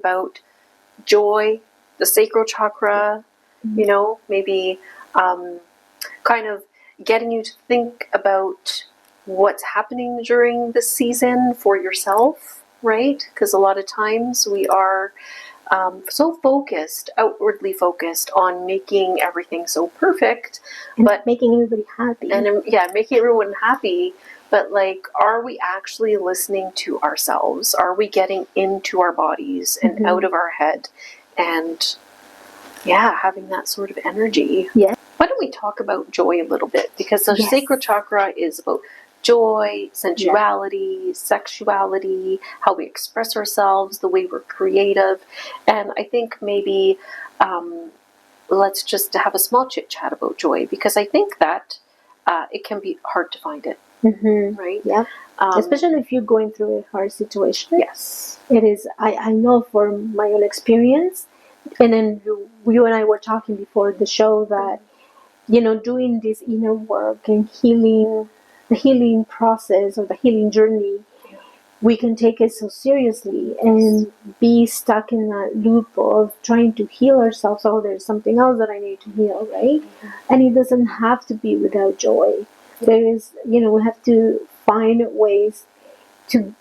about joy, the sacral chakra, you know, maybe kind of getting you to think about what's happening during the season for yourself, right? Because a lot of times we are so focused, outwardly focused on making everything so perfect, and but making everybody happy. And yeah, making everyone happy. But like, are we actually listening to ourselves? Are we getting into our bodies and out of our head? And yeah, having that sort of energy. Yeah. Why don't we talk about joy a little bit? Because the sacral chakra is about joy, sensuality, sexuality, how we express ourselves, the way we're creative. And I think maybe let's just have a small chit chat about joy, because I think that it can be hard to find it. Right? Yeah. Especially if you're going through a hard situation. Yes. It is. I know from my own experience, and then you and I were talking before the show that, you know, doing this inner work and healing, the healing process or the healing journey, we can take it so seriously and be stuck in that loop of trying to heal ourselves. Oh, there's something else that I need to heal, right? And it doesn't have to be without joy. There is, you know, we have to find ways to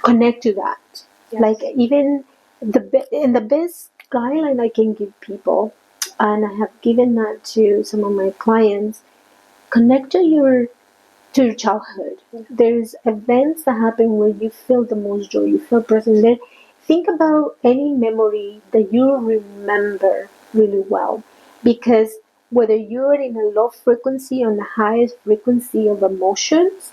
connect to that. Like even the best guideline I can give people, and I have given that to some of my clients, connect to your childhood. There's events that happen where you feel the most joy, you feel present there. Think about any memory that you remember really well, because whether you're in a low frequency or the highest frequency of emotions,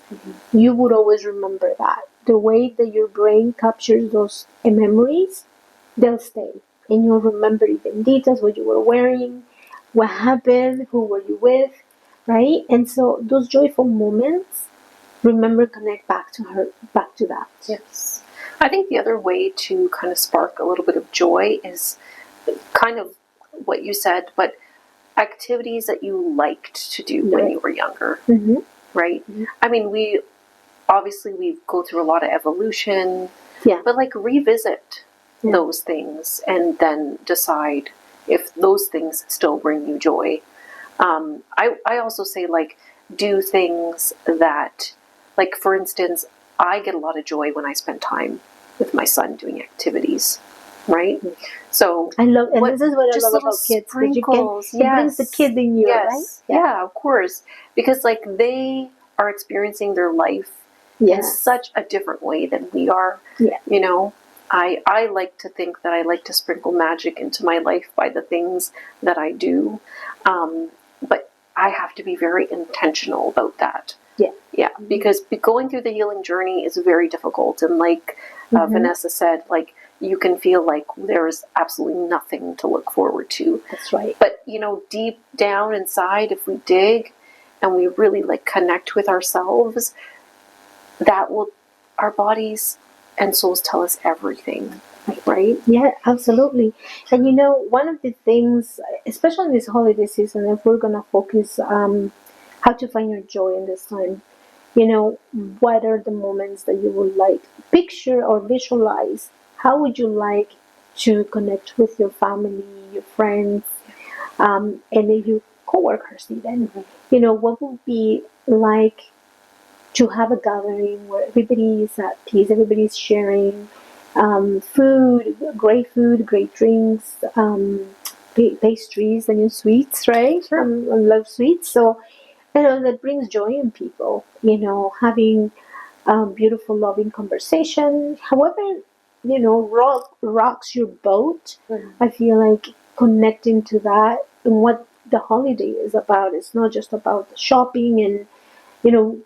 you would always remember that. The way that your brain captures those memories, they'll stay. And you'll remember even details, what you were wearing, what happened, who were you with, right? And so those joyful moments, remember, connect back to that. Yes. I think the other way to kind of spark a little bit of joy is kind of what you said, but activities that you liked to do when you were younger, right? I mean, we go through a lot of evolution, but like revisit those things and then decide if those things still bring you joy. I also say, like, do things that, like, for instance, I get a lot of joy when I spend time with my son doing activities, right? So I love, and this is what I love about kids. Sprinkles, it brings the kid in you, right? Yeah, of course. Because, like, they are experiencing their life in such a different way than we are. Yeah. You know, I like to think that I like to sprinkle magic into my life by the things that I do. But I have to be very intentional about that. Yeah, because going through the healing journey is very difficult. And like Vanessa said, like, you can feel like there's absolutely nothing to look forward to. That's right. But, you know, deep down inside, if we dig and we really like connect with ourselves, that will, our bodies and souls tell us everything. Right? Yeah, absolutely. And you know, one of the things, especially in this holiday season, if we're going to focus how to find your joy in this time, you know, what are the moments that you would like picture or visualize? How would you like to connect with your family, your friends, and your coworkers even? You know, what would be like to have a gathering where everybody is at peace, everybody's sharing food, great drinks, pastries and sweets, right? I love sweets. So, you know, that brings joy in people, you know, having beautiful, loving conversation. However, you know, rocks your boat. I feel like connecting to that and what the holiday is about. It's not just about the shopping and, you know,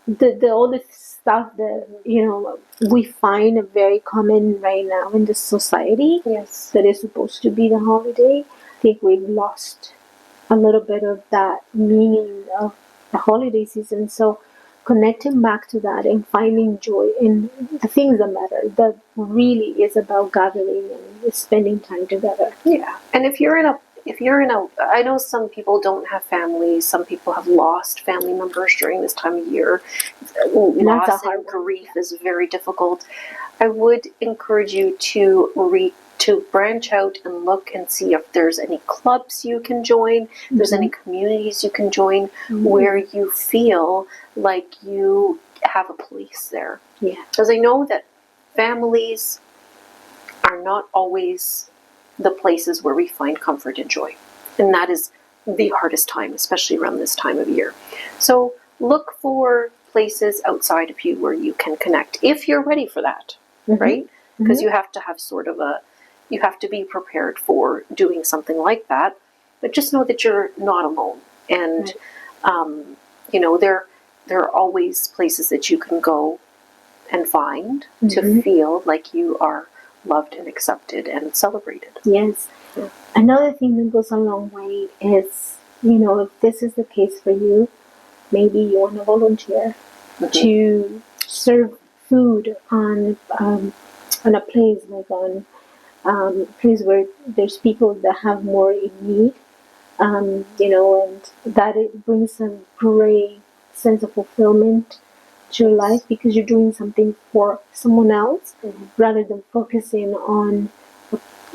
the all the stuff that, you know, we find very common right now in this society. Yes. That is supposed to be the holiday. I think we've lost a little bit of that meaning of the holiday season. So connecting back to that and finding joy in the things that matter, that really is about gathering and spending time together. Yeah. And if you're in a, I know some people don't have families, some people have lost family members during this time of year. Loss and grief is very difficult. I would encourage you to branch out and look and see if there's any clubs you can join, if there's any communities you can join where you feel like you have a place there. Yeah. Because I know that families are not always the places where we find comfort and joy. And that is the hardest time, especially around this time of year. So look for places outside of you where you can connect, if you're ready for that, right? Because you have to have sort of you have to be prepared for doing something like that. But just know that you're not alone. And, you know, there are always places that you can go and find to feel like you are loved and accepted and celebrated. Yes. Yeah. Another thing that goes a long way is, you know, if this is the case for you, maybe you want to volunteer to serve food on a place, like on a place where there's people that have more in need, you know, and that it brings a great sense of fulfillment to your life because you're doing something for someone else rather than focusing on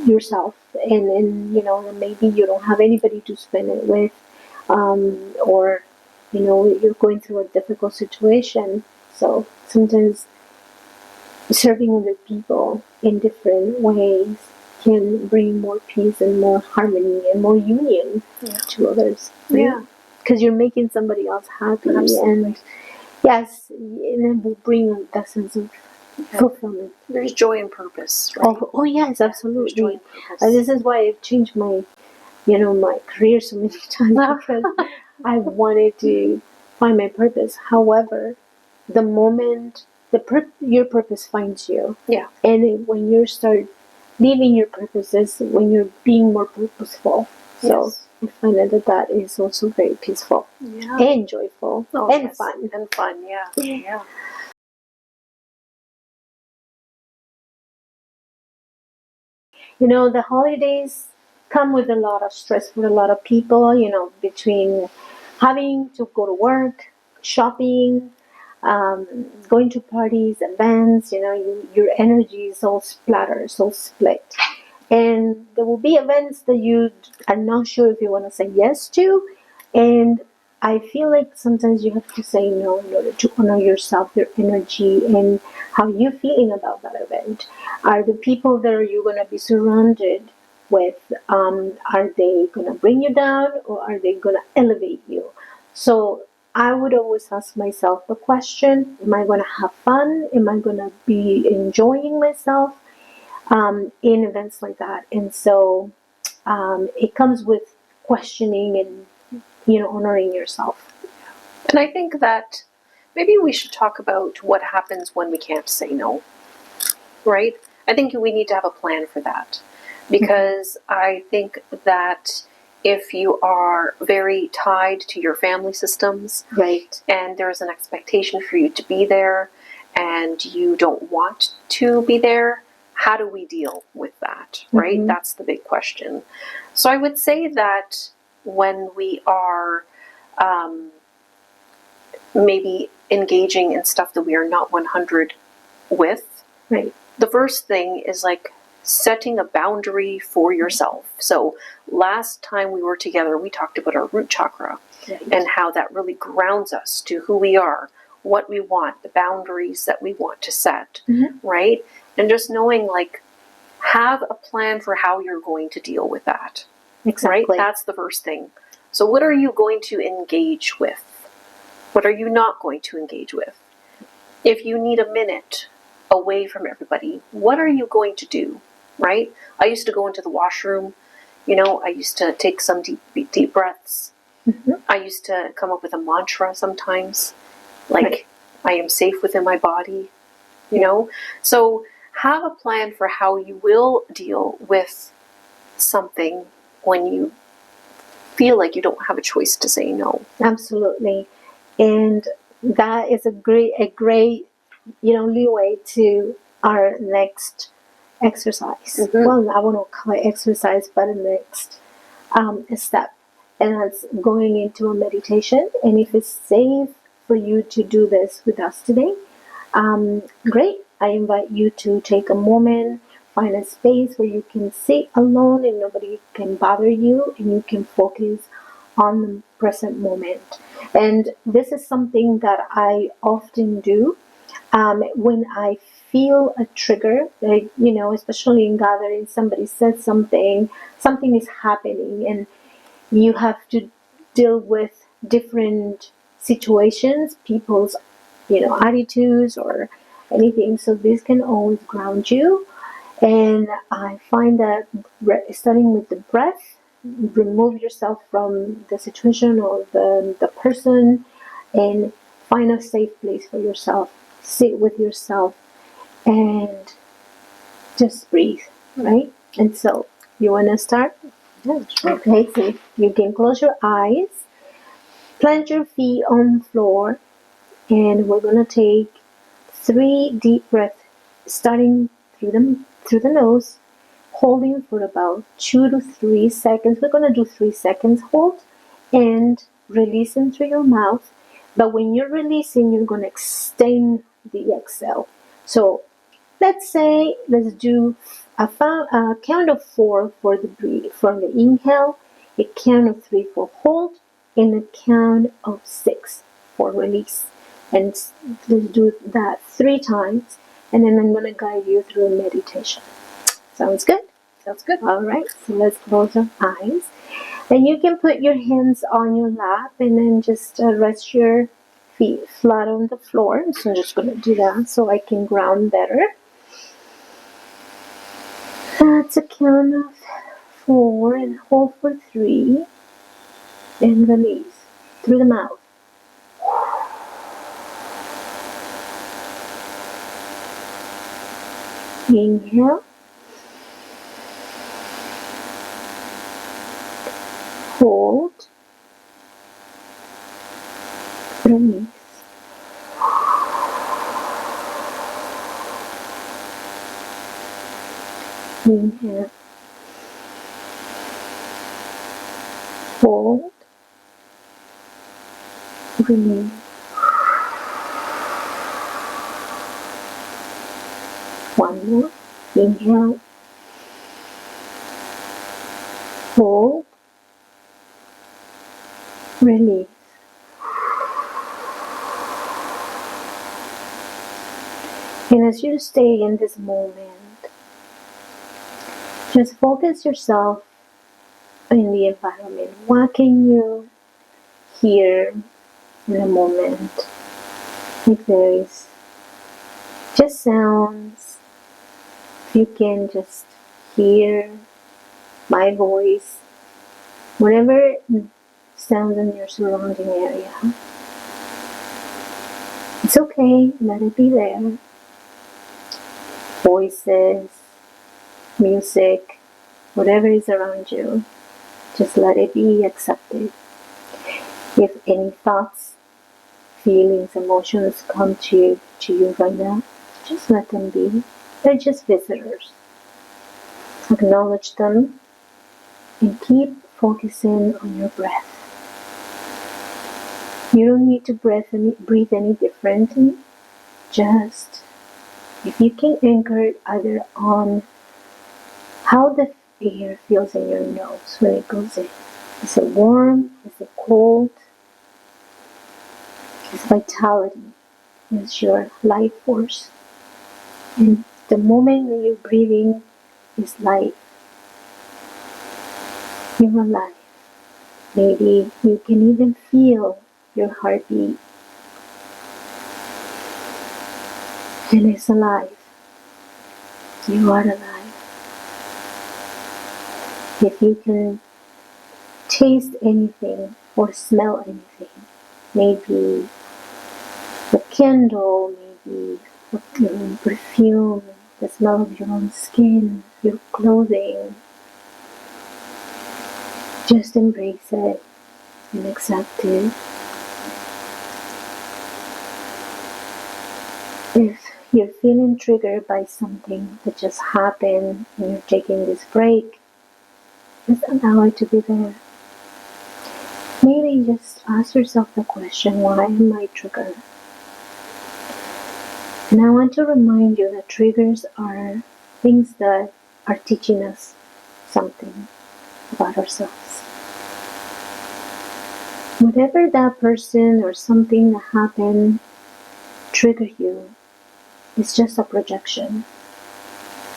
yourself. And you know, maybe you don't have anybody to spend it with, or you know, you're going through a difficult situation. So sometimes serving other people in different ways can bring more peace and more harmony and more union to others. Right? Yeah. Because you're making somebody else happy. Absolutely. And yes, and it will bring that sense of fulfillment. There's joy and purpose, right? Oh yes, There's joy absolutely. and purpose. This is why I've changed my, you know, my career so many times because I wanted to find my purpose. However, the moment your purpose finds you, and when you start living your purpose is when you're being more purposeful. So I find that is also very peaceful and joyful and fun. And fun, yeah. You know, the holidays come with a lot of stress for a lot of people, you know, between having to go to work, shopping, going to parties, events, you know, your energy is all splattered, so split. And there will be events that you are not sure if you want to say yes to. And I feel like sometimes you have to say no in order to honor yourself, your energy, and how you're feeling about that event. Are the people that you're going to be surrounded with, are they going to bring you down or are they going to elevate you? So I would always ask myself the question, am I going to have fun? Am I going to be enjoying myself in events like that? And so it comes with questioning and, you know, honoring yourself. And I think that maybe we should talk about what happens when we can't say no, right? I think we need to have a plan for that because I think that if you are very tied to your family systems, right, and there's an expectation for you to be there and you don't want to be there, how do we deal with that, right? That's the big question. So I would say that when we are maybe engaging in stuff that we are not 100 with, right, the first thing is like setting a boundary for yourself. So last time we were together, we talked about our root chakra and how that really grounds us to who we are, what we want, the boundaries that we want to set, right? And just knowing, like, have a plan for how you're going to deal with that. Exactly. Right? That's the first thing. So what are you going to engage with? What are you not going to engage with? If you need a minute away from everybody, what are you going to do? Right? I used to go into the washroom. You know, I used to take some deep breaths. I used to come up with a mantra sometimes, like, I am safe within my body, you know? So have a plan for how you will deal with something when you feel like you don't have a choice to say no. Absolutely. And that is a great, you know, leeway to our next exercise. Well, I won't call it exercise, but a next step. And that's going into a meditation. And if it's safe for you to do this with us today, great. I invite you to take a moment, find a space where you can sit alone and nobody can bother you, and you can focus on the present moment. And this is something that I often do when I feel a trigger, like, especially in gatherings, somebody says something, something is happening, and you have to deal with different situations, people's, attitudes or anything. So this can always ground you. And I find that starting with the breath, remove yourself from the situation or the person, and find a safe place for yourself. Sit with yourself and just breathe, right? And so, you want to start? Yeah, sure. Okay, so you can close your eyes, plant your feet on the floor, and we're going to take 3 deep breaths, starting through the nose, holding for about 2 to 3 seconds. We're going to do 3 seconds hold and releasing through your mouth. But when you're releasing, you're going to extend the exhale. So let's do a count of 4 for the breathe, for the inhale, a count of 3 for hold, and a count of 6 for release. And let's do that 3 times, and then I'm going to guide you through a meditation. Sounds good? Sounds good. All right, so let's close our eyes. And you can put your hands on your lap and then just rest your feet flat on the floor. So I'm just going to do that so I can ground better. That's a count of 4 and hold for 3 and release through the mouth. Inhale. Hold. Release. Inhale. Hold. Release. One more. Inhale. Hold. Release. And as you stay in this moment, just focus yourself in the environment. What can you hear in a moment? If there is just sounds, if you can just hear my voice, whatever sounds in your surrounding area, it's okay, let it be there. Voices, music, whatever is around you, just let it be accepted. If any thoughts, feelings, emotions come to you right now, just let them be. They're just visitors. Acknowledge them and keep focusing on your breath. You don't need to breathe any differently. Just, if you can anchor either on how the air feels in your nose when it goes in. Is it warm? Is it cold? Is vitality? Is your life force? And the moment that you're breathing is life. You're alive. Maybe you can even feel your heartbeat. And it's alive. You are alive. If you can taste anything or smell anything, maybe a candle, maybe your own perfume, the smell of your own skin, your clothing, just embrace it and accept it. If you're feeling triggered by something that just happened and you're taking this break, just allow it to be there. Maybe just ask yourself the question, why am I triggered? And I want to remind you that triggers are things that are teaching us something about ourselves. Whatever that person or something that happened trigger you, it's just a projection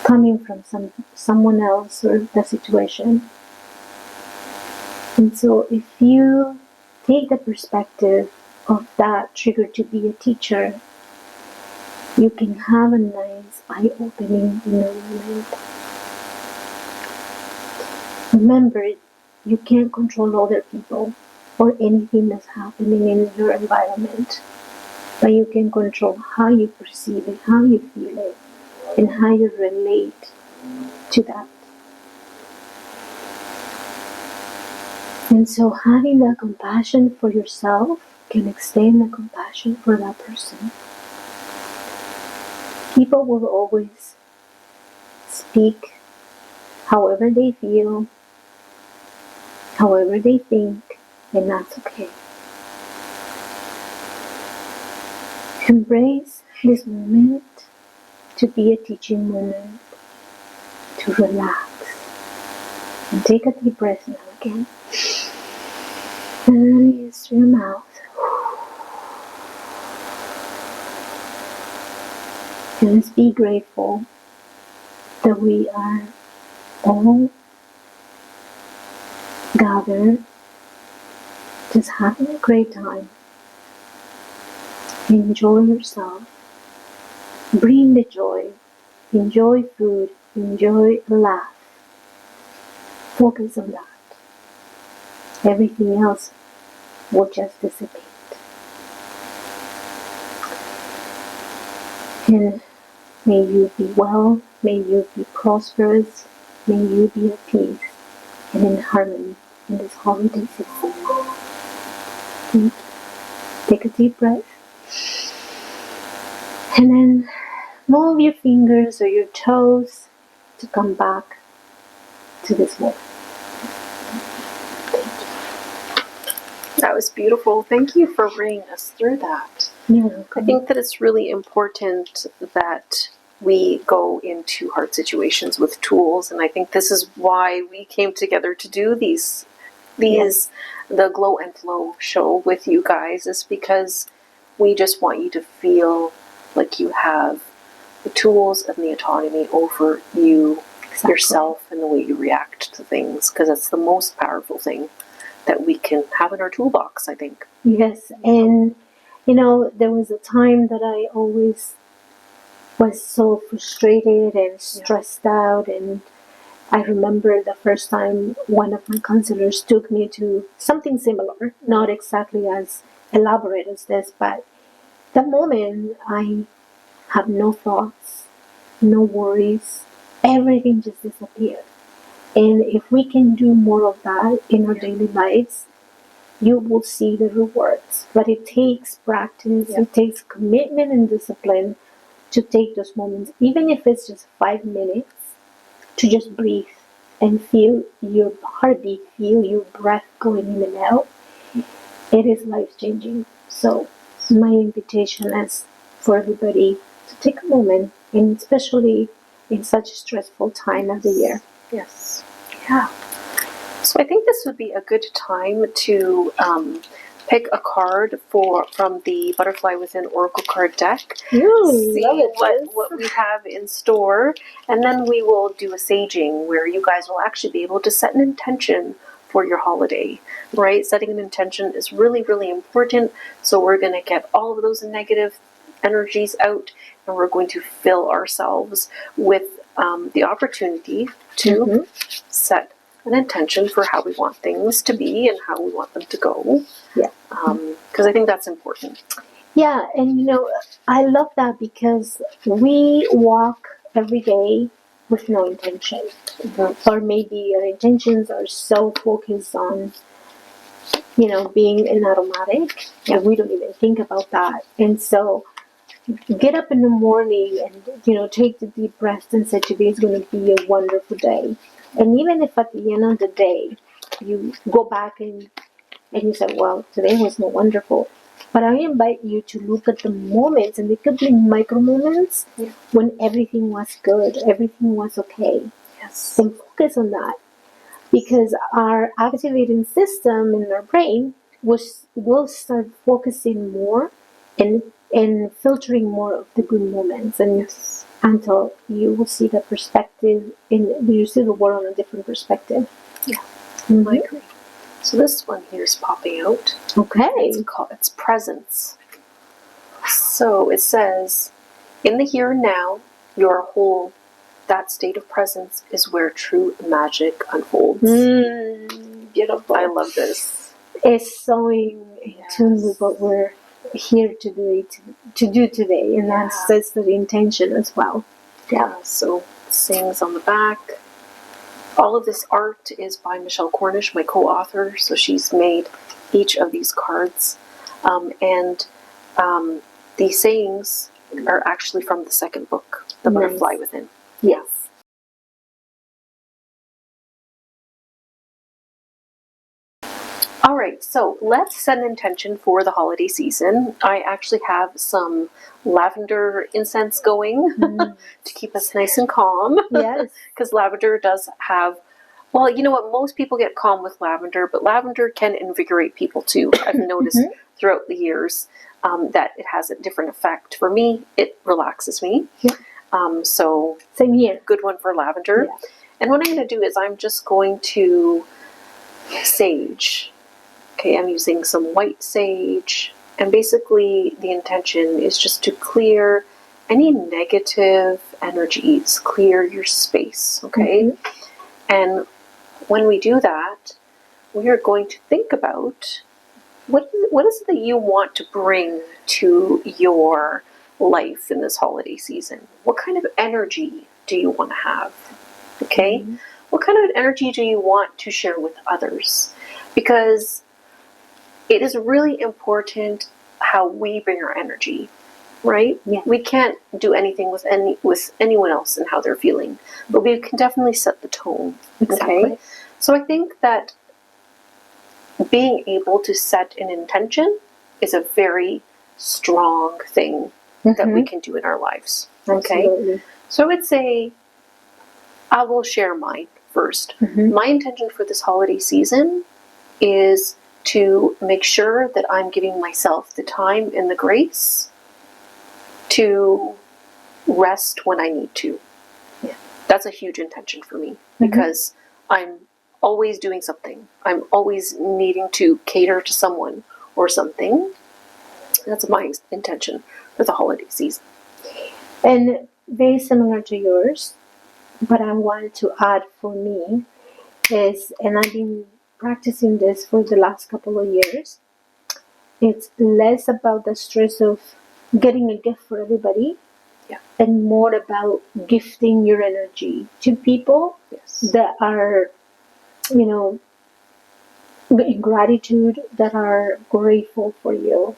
coming from someone else or the situation. And so if you take the perspective of that trigger to be a teacher, you can have a nice eye-opening moment. Remember, you can't control other people or anything that's happening in your environment, but you can control how you perceive it, how you feel it, and how you relate to that. And so having that compassion for yourself can extend the compassion for that person. People will always speak however they feel, however they think, and that's okay. Embrace this moment to be a teaching moment, to relax. And take a deep breath now again. And release through your mouth. And let's be grateful that we are all gathered, just having a great time. Enjoy yourself. Bring the joy. Enjoy food. Enjoy a laugh. Focus on that. Everything else will just dissipate. And may you be well, may you be prosperous, may you be at peace and in harmony in this holiday season. And take a deep breath. And then move your fingers or your toes to come back to this moment. That was beautiful. Thank you for bringing us through that. Yeah, I think that it's really important that we go into hard situations with tools, and I think this is why we came together to do these Yes. the Glow and Flow show with you guys, is because we just want you to feel like you have the tools and the autonomy over you, Exactly. yourself, and the way you react to things, because that's the most powerful thing that we can have in our toolbox, I think. Yes, and there was a time that I always was so frustrated and stressed out, and I remember the first time one of my counselors took me to something similar, not exactly as elaborate as this, but the moment I have no thoughts, no worries, everything just disappeared. And if we can do more of that in our daily lives, you will see the rewards. But it takes practice, it takes commitment and discipline to take those moments, even if it's just 5 minutes, to just breathe and feel your heartbeat, feel your breath going in and out. It is life-changing. So my invitation is for everybody to take a moment, and especially in such a stressful time of the year. Yes. Yeah. So I think this would be a good time to pick a card from the Butterfly Within Oracle card deck. See what we have in store, and then we will do a saging where you guys will actually be able to set an intention for your holiday, right? Setting an intention is really, really important. So we're going to get all of those negative energies out, and we're going to fill ourselves with the opportunity to set an intention for how we want things to be and how we want them to go. Yeah. Because I think that's important. Yeah, and I love that because we walk every day with no intention. Or maybe our intentions are so focused on, being an automatic, and we don't even think about that. And so get up in the morning and, take the deep breath and say, today is going to be a wonderful day. And even if at the end of the day, you go back and you say, well, today was not wonderful, But I invite you to look at the moments, and they could be micro moments when everything was good, everything was okay. Yes. And focus on that, because our activating system in our brain will start focusing more and filtering more of the good moments, and until you will see the perspective, and you see the world on a different perspective. Yeah, I agree. So this one here is popping out. Okay. It's presence. So it says, in the here and now, you are whole. That state of presence is where true magic unfolds. Beautiful. I love this. It's so in tune with what we're here to do today, and that's the intention as well. Yeah, so it sings on the back. All of this art is by Michelle Cornish, my co-author, so she's made each of these cards. And these sayings are actually from the second book, The Butterfly Within. Yes. All right, so let's set an intention for the holiday season. I actually have some lavender incense going to keep us nice and calm. Yes. Because lavender does have, well, you know what, most people get calm with lavender, but lavender can invigorate people too. I've noticed throughout the years that it has a different effect. For me, it relaxes me. Yeah. So same here. Good one for lavender. Yeah. And what I'm going to do is I'm just going to sage. Okay, I'm using some white sage, and basically the intention is just to clear any negative energies, clear your space, okay? And when we do that, we are going to think about what is it that you want to bring to your life in this holiday season? What kind of energy do you want to have, okay? What kind of energy do you want to share with others? Because it is really important how we bring our energy, right? Yeah. We can't do anything with anyone else and how they're feeling, but we can definitely set the tone. Exactly. Okay? So I think that being able to set an intention is a very strong thing that we can do in our lives. Okay? Absolutely. So I would say I will share mine first. My intention for this holiday season is to make sure that I'm giving myself the time and the grace to rest when I need to. Yeah. That's a huge intention for me because I'm always doing something. I'm always needing to cater to someone or something. That's my intention for the holiday season. And very similar to yours, what I wanted to add for me is, and I've been practicing this for the last couple of years, it's less about the stress of getting a gift for everybody, and more about gifting your energy to people that are, in gratitude, that are grateful for you,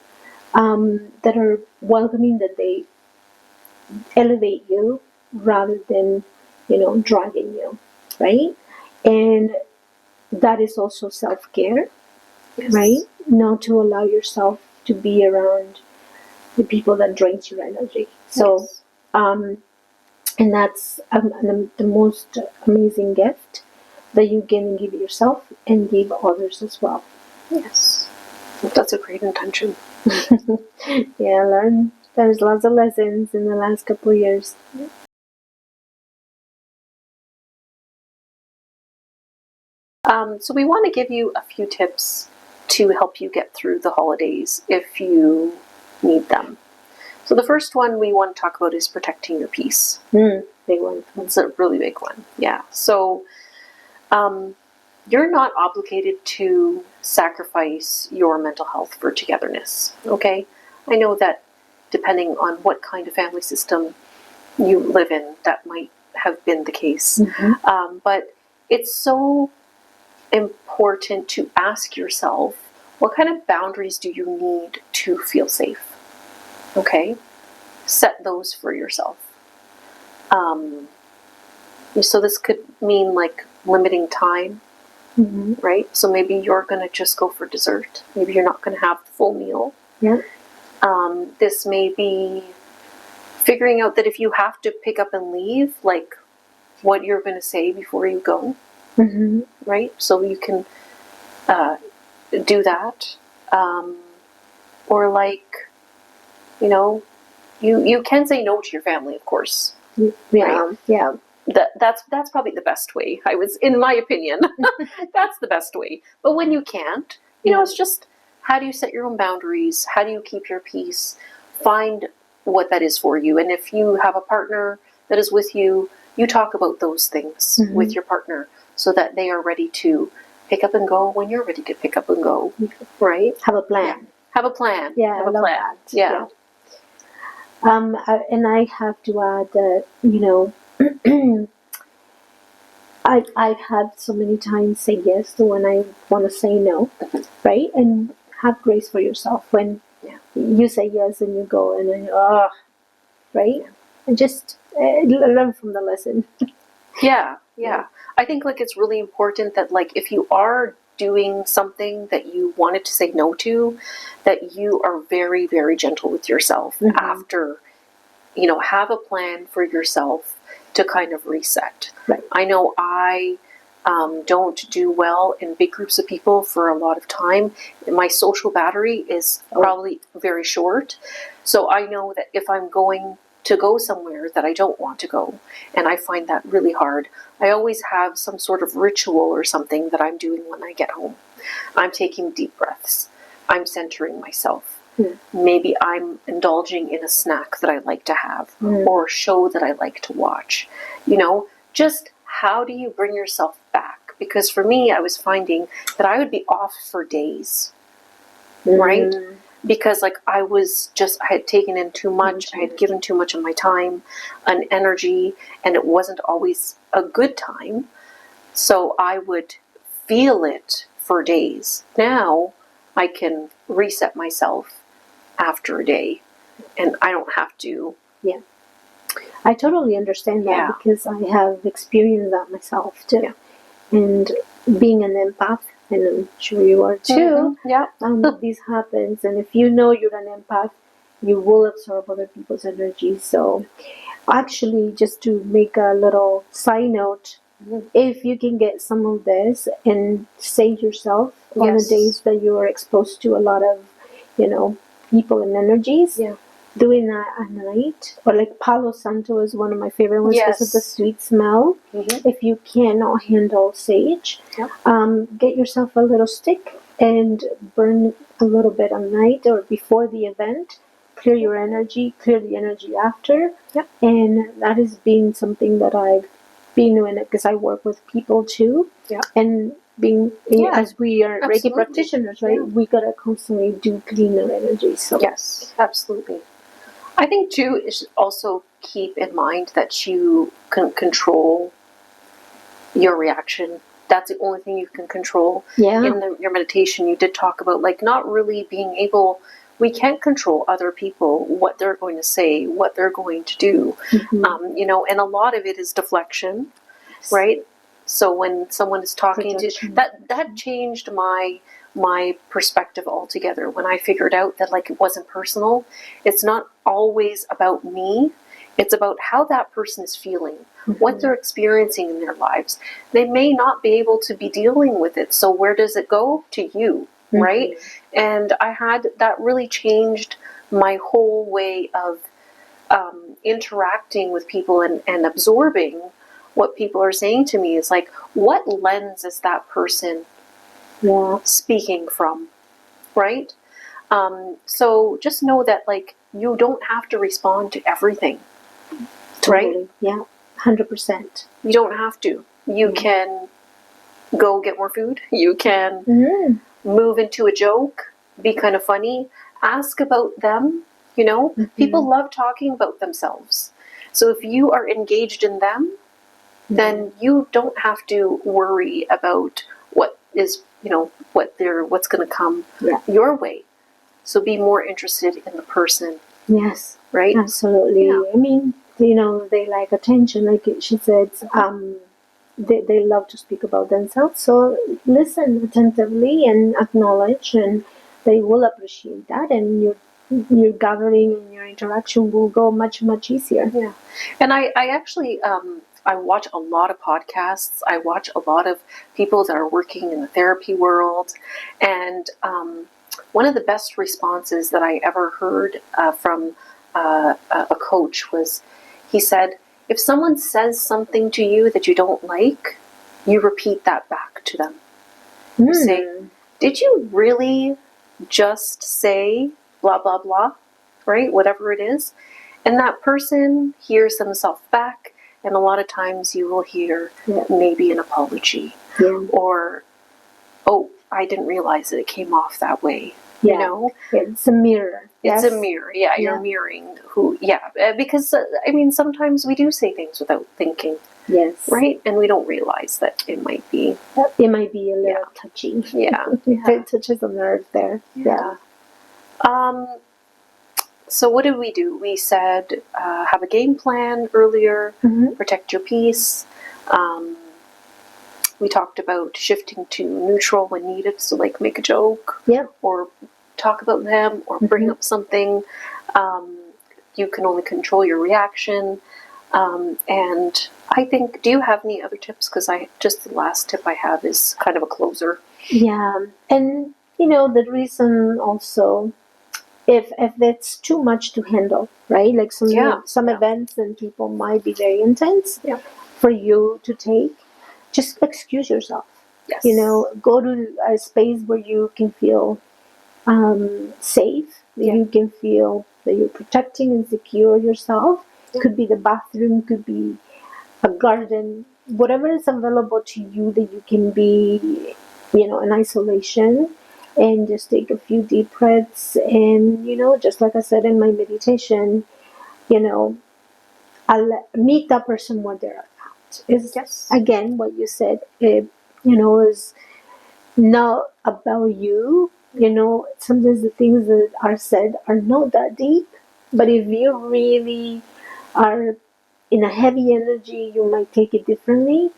that are welcoming, that they elevate you rather than, dragging you, right? And that is also self-care, right? Not to allow yourself to be around the people that drains your energy. So, and that's the most amazing gift that you can give yourself and give others as well. Yes. That's a great intention. Yeah, I learned there's lots of lessons in the last couple of years. So we want to give you a few tips to help you get through the holidays if you need them. So the first one we want to talk about is protecting your peace. Big one. It's a really big one. Yeah. So you're not obligated to sacrifice your mental health for togetherness. Okay? I know that depending on what kind of family system you live in, that might have been the case. But it's so important to ask yourself, what kind of boundaries do you need to feel safe? Okay? Set those for yourself. So this could mean like limiting time, right? So maybe you're going to just go for dessert. Maybe you're not going to have the full meal. Yeah. This may be figuring out that if you have to pick up and leave, like what you're going to say before you go, right? So you can do that. Or like, you know, you can say no to your family, of course. Yeah. Right? Yeah. That's probably the best way. In my opinion, that's the best way. But when you can't, you know, it's just, how do you set your own boundaries? How do you keep your peace? Find what that is for you. And if you have a partner that is with you, you talk about those things with your partner so that they are ready to pick up and go when you're ready to pick up and go. Right? Have a plan. Yeah. Have a plan. Yeah, have a I love plan. that. Yeah. And I have to add that, you know, I've had so many times say yes to when I want to say no, right? And have grace for yourself when you say yes and you go and then, right? And just learn from the lesson. Yeah. I think like it's really important that like if you are doing something that you wanted to say no to, that you are very, very gentle with yourself after, you know, have a plan for yourself to kind of reset. Right. I know I don't do well in big groups of people for a lot of time. My social battery is probably very short. So I know that if I'm going to go somewhere that I don't want to go, and I find that really hard, I always have some sort of ritual or something that I'm doing when I get home. I'm taking deep breaths. I'm centering myself. Maybe I'm indulging in a snack that I like to have or a show that I like to watch. You know, just how do you bring yourself back? Because for me, I was finding that I would be off for days, right? Because like I had taken in too much. I had given too much of my time and energy, and it wasn't always a good time. So I would feel it for days. Now I can reset myself after a day, and I don't have to. Yeah, I totally understand that because I have experienced that myself too. And being an empath, and I'm sure you are too. This happens, and if you know you're an empath, you will absorb other people's energy. So actually, just to make a little side note, if you can get some of this and save yourself on the days that you are exposed to a lot of, you know, people and energies, doing that at night, or like Palo Santo is one of my favorite ones because of the sweet smell. If you cannot handle sage, get yourself a little stick and burn a little bit at night or before the event. Clear your energy, clear the energy after, and that has been something that I've been doing because I work with people too, and being as we are Reiki practitioners, right? We gotta constantly do clean their energy. So yes, absolutely. I think too, is also keep in mind that you can control your reaction. That's the only thing you can control. In your meditation, you did talk about like not really being able. We can't control other people, what they're going to say, what they're going to do. You know, and a lot of it is deflection, right? So when someone is talking to that changed my perspective altogether when I figured out that like it wasn't personal. It's not always about me. It's about how that person is feeling, what they're experiencing in their lives. They may not be able to be dealing with it. So where does it go? To you, right? And I had that really changed my whole way of interacting with people and absorbing what people are saying to me. Is like, what lens is that person speaking from, right? So just know that like you don't have to respond to everything, right? 100%. You don't have to. You can go get more food. You can move into a joke, be kind of funny, ask about them. You know, people love talking about themselves. So if you are engaged in them, then you don't have to worry about what is, you know, what's going to come your way. So be more interested in the person. Yes. Right? Absolutely. I mean, you know, they like attention, like she said. They love to speak about themselves. So listen attentively and acknowledge and they will appreciate that, and your gathering and your interaction will go much, much easier. Yeah. And I actually, I watch a lot of podcasts. I watch a lot of people that are working in the therapy world. And one of the best responses that I ever heard from a coach was, he said, if someone says something to you that you don't like, you repeat that back to them. You say, did you really just say blah, blah, blah, right? Whatever it is. And that person hears themselves back, and a lot of times you will hear maybe an apology or, oh, I didn't realize that it came off that way. Yeah. You know? It's a mirror. It's a mirror. Yeah, you're mirroring who, because, I mean, sometimes we do say things without thinking. Yes. Right? And we don't realize that it might be. It might be a little touchy. Yeah. It touches a nerve there. Yeah. So what did we do? We said, have a game plan earlier, protect your peace. We talked about shifting to neutral when needed. So like make a joke or talk about them or bring up something. You can only control your reaction. And I think, do you have any other tips? Because the last tip I have is kind of a closer. Yeah. And, the reason also, if it's too much to handle, right? Like some events and people might be very intense for you to take, just excuse yourself. Yes. Go to a space where you can feel safe, that you can feel that you're protecting and secure yourself. Could be the bathroom, could be a garden, whatever is available to you that you can be, in isolation, and just take a few deep breaths. And, just like I said in my meditation, I'll meet that person where they're at. It's again what you said, is not about you. Sometimes the things that are said are not that deep, but if you really are in a heavy energy, you might take it differently.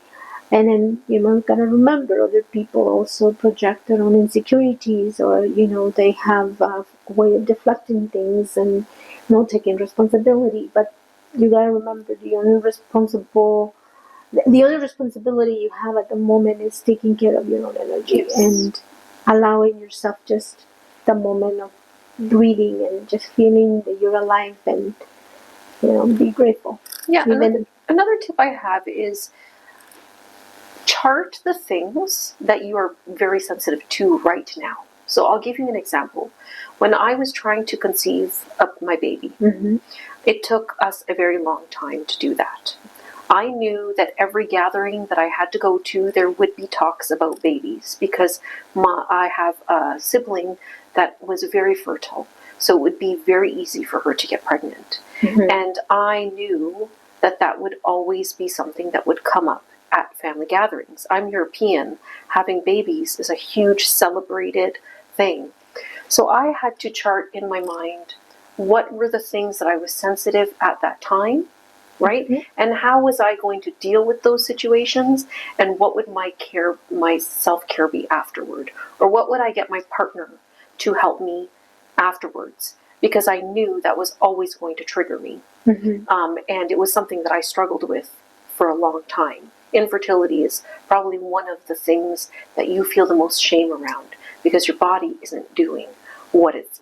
And then gotta remember, other people also project their own insecurities, or they have a way of deflecting things and not taking responsibility. But you gotta remember, the only responsibility you have at the moment is taking care of your own energy and allowing yourself just the moment of breathing and just feeling that you're alive, and be grateful. Yeah. Another tip I have is chart the things that you are very sensitive to right now. So I'll give you an example. When I was trying to conceive of my baby, it took us a very long time to do that. I knew that every gathering that I had to go to, there would be talks about babies, because I have a sibling that was very fertile. So it would be very easy for her to get pregnant. And I knew that would always be something that would come up at family gatherings. I'm European. Having babies is a huge celebrated thing. So I had to chart in my mind what were the things that I was sensitive at that time, right? And how was I going to deal with those situations, and what would my self-care be afterward? Or what would I get my partner to help me afterwards? Because I knew that was always going to trigger me. And it was something that I struggled with for a long time. Infertility is probably one of the things that you feel the most shame around, because your body isn't doing what it's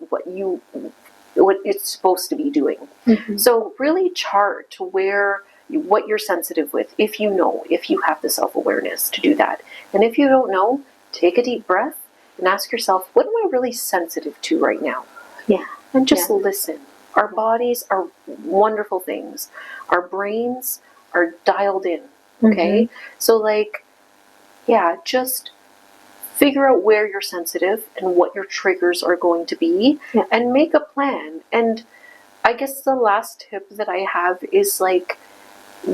supposed to be doing. So really chart what you're sensitive with, if you have the self-awareness to do that. And if you don't know, take a deep breath and ask yourself, what am I really sensitive to right now? And just listen. Our bodies are wonderful things. Our brains are dialed in. Okay? So just figure out where you're sensitive and what your triggers are going to be, and make a plan. And I guess the last tip that I have is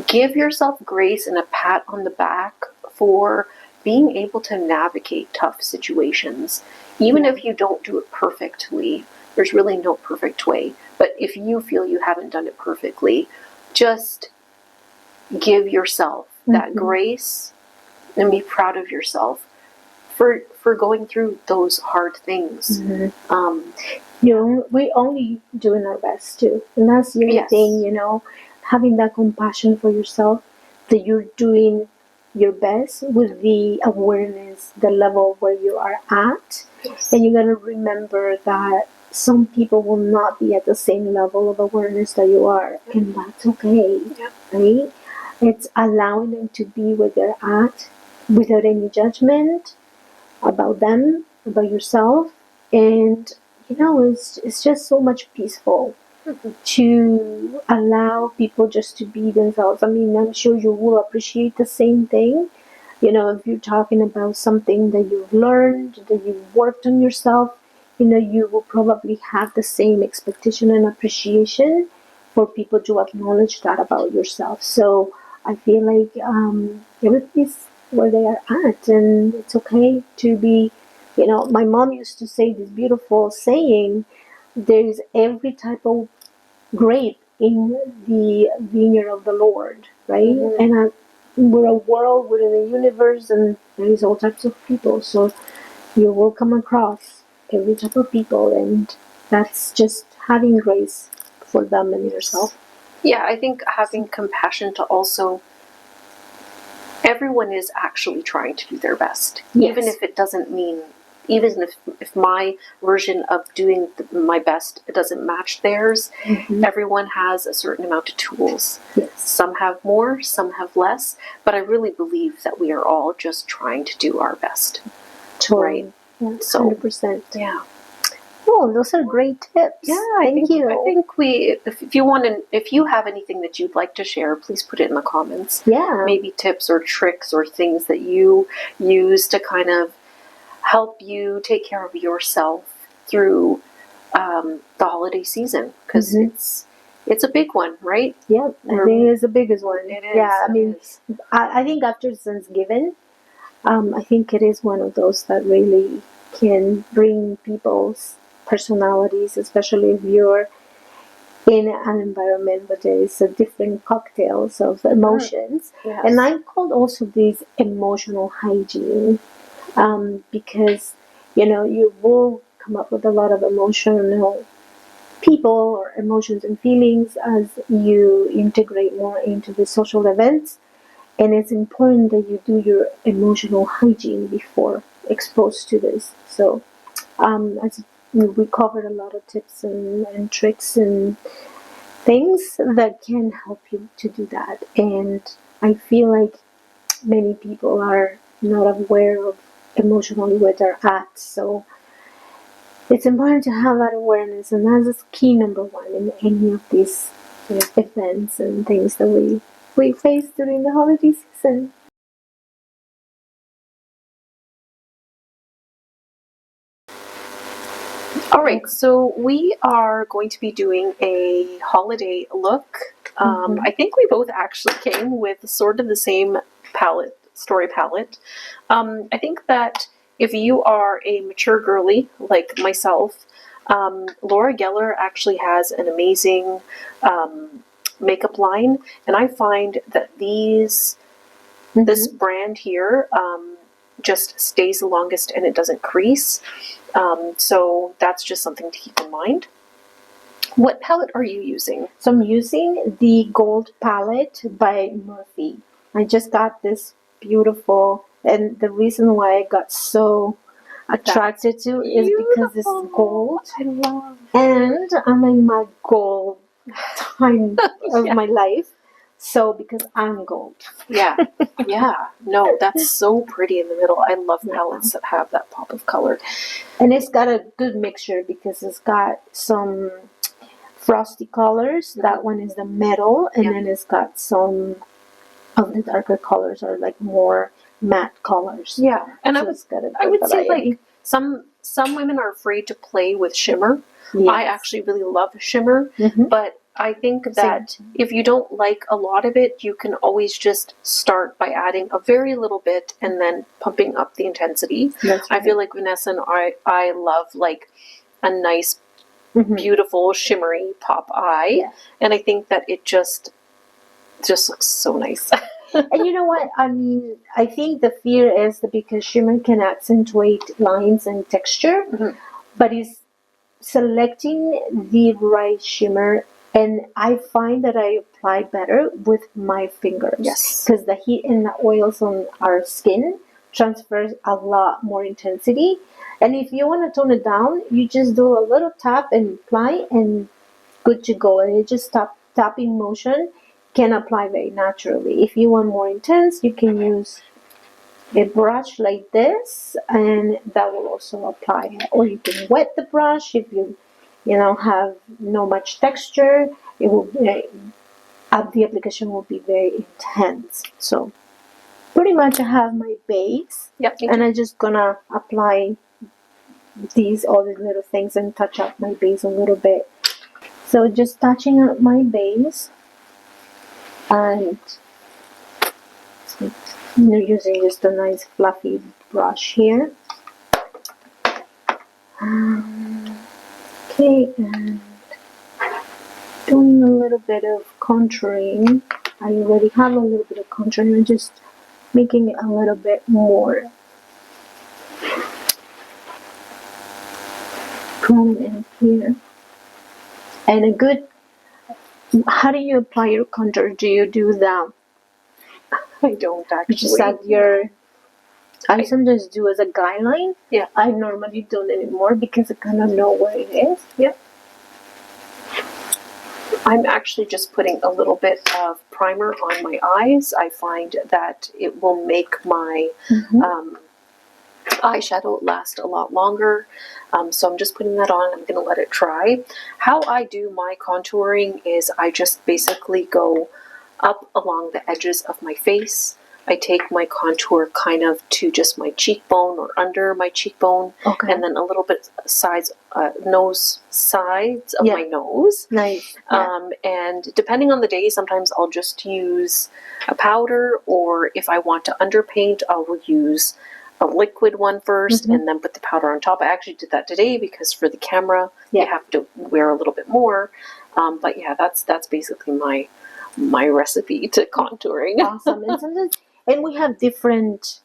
give yourself grace and a pat on the back for being able to navigate tough situations. Even if you don't do it perfectly, there's really no perfect way. But if you feel you haven't done it perfectly, just give yourself that grace and be proud of yourself for going through those hard things. We only doing our best too, and that's the other Yes. thing. Having that compassion for yourself, that you're doing your best with the awareness, the level where you are at, Yes. and you gotta remember that some people will not be at the same level of awareness that you are, and that's okay, right? It's allowing them to be where they're at without any judgment about them, about yourself, and it's just so much peaceful to allow people just to be themselves. I mean, I'm sure you will appreciate the same thing. If you're talking about something that you've learned, that you've worked on yourself, you will probably have the same expectation and appreciation for people to acknowledge that about yourself. So I feel like everybody's where they are at, and it's okay to be. My mom used to say this beautiful saying: "There is every type of grape in the vineyard of the Lord," right? And we're a world, we're in a universe, and there is all types of people. So you will come across every type of people, and that's just having grace for them and yourself. Yeah, I think having compassion to also, everyone is actually trying to do their best, even if it doesn't mean, even if my version of doing my best, it doesn't match theirs. Everyone has a certain amount of tools. Some have more, some have less, but I really believe that we are all just trying to do our best. Right? Yeah, 100%. Yeah. Oh, those are great tips. Yeah, Thank you. I think if you have anything that you'd like to share, please put it in the comments. Yeah. Maybe tips or tricks or things that you use to kind of help you take care of yourself through the holiday season, because it's a big one, right? Yeah, I think it's the biggest one. It is. Yeah, I mean, I think after Thanksgiving, I think it is one of those that really can bring people's personalities, especially if you're in an environment where there is a different cocktails of emotions. And I called also this emotional hygiene, because you will come up with a lot of emotional people or emotions and feelings as you integrate more into the social events. And it's important that you do your emotional hygiene before exposed to this. So, as we covered a lot of tips and tricks and things that can help you to do that. And I feel like many people are not aware of emotionally where they're at. So it's important to have that awareness, and that's key number one in any of these events and things that we face during the holiday season. All right, so we are going to be doing a holiday look. I think we both actually came with sort of the same story palette. I think that if you are a mature girly like myself, Laura Geller actually has an amazing makeup line, and I find that this brand here just stays the longest and it doesn't crease. So that's just something to keep in mind. What palette are you using? So I'm using the Gold palette by Murphy. I just got this beautiful, and the reason why I got so attracted to is because it's gold. I love it. And I'm in my gold time of my life. So because I'm gold. Yeah. No, that's so pretty in the middle. I love palettes that have that pop of color. And it's got a good mixture because it's got some frosty colors. That one is the metal, and then it's got some of the darker colors are like more matte colors. Yeah, and so I would say like some women are afraid to play with shimmer. Yes. I actually really love shimmer, but I think that if you don't like a lot of it, you can always just start by adding a very little bit and then pumping up the intensity. That's right. I feel like Vanessa and I love like a nice, beautiful, shimmery pop eye, and I think that it just looks so nice. And you know what? I mean, I think the fear is that because shimmer can accentuate lines and texture, but it's selecting the right shimmer. And I find that I apply better with my fingers. Yes. Because the heat and the oils on our skin transfers a lot more intensity. And if you want to tone it down, you just do a little tap and apply, and good to go. And you just tapping motion can apply very naturally. If you want more intense, you can use a brush like this, and that will also apply. Or you can wet the brush if you know have no much texture. It will be, the application will be very intense. So pretty much I have my base. Yep. And I'm just gonna apply all these little things and touch up my base a little bit. So just touching up my base, and using just a nice fluffy brush here. Okay, and doing a little bit of contouring. I already have a little bit of contouring. I'm just making it a little bit more prominent here. And a good, how do you apply your contour? Do you do that? I don't actually. Just add your, I sometimes do as a guideline. Yeah. I normally don't anymore because I kind of know where it is. Yep. I'm actually just putting a little bit of primer on my eyes. I find that it will make my eyeshadow last a lot longer. So I'm just putting that on. I'm going to let it dry. How I do my contouring is I just basically go up along the edges of my face. I take my contour kind of to just my cheekbone or under my cheekbone, and then a little bit nose sides of my nose. Nice. And depending on the day, sometimes I'll just use a powder, or if I want to underpaint, I will use a liquid one first and then put the powder on top. I actually did that today because for the camera, you have to wear a little bit more. But yeah, that's basically my recipe to contouring. Awesome. And we have different,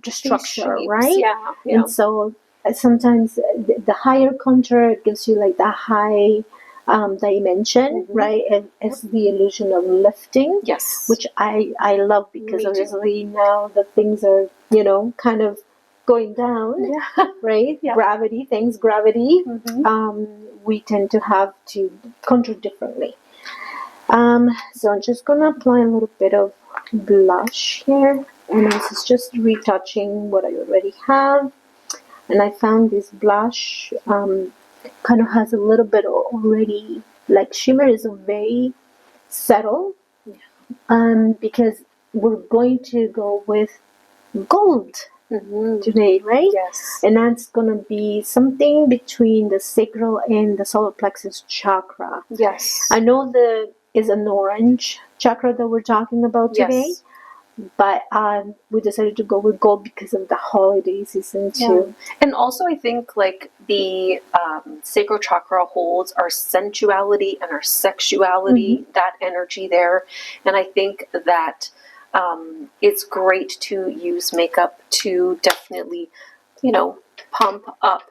structure, right? Yeah. And so sometimes the higher contour gives you like the high dimension, right? And it's the illusion of lifting. Yes. Which I love because obviously now that things are, kind of going down, right? Yeah. Gravity, we tend to have to contour differently. So I'm just gonna apply a little bit of blush here, and this is just retouching what I already have. And I found this blush kind of has a little bit already, like shimmer is very subtle, because we're going to go with gold today, right? Yes. And that's gonna be something between the sacral and the solar plexus chakra. Yes. I know is an orange chakra that we're talking about today, but we decided to go with gold because of the holiday season too. And also I think like the sacral chakra holds our sensuality and our sexuality, that energy there. And I think that it's great to use makeup to definitely, pump up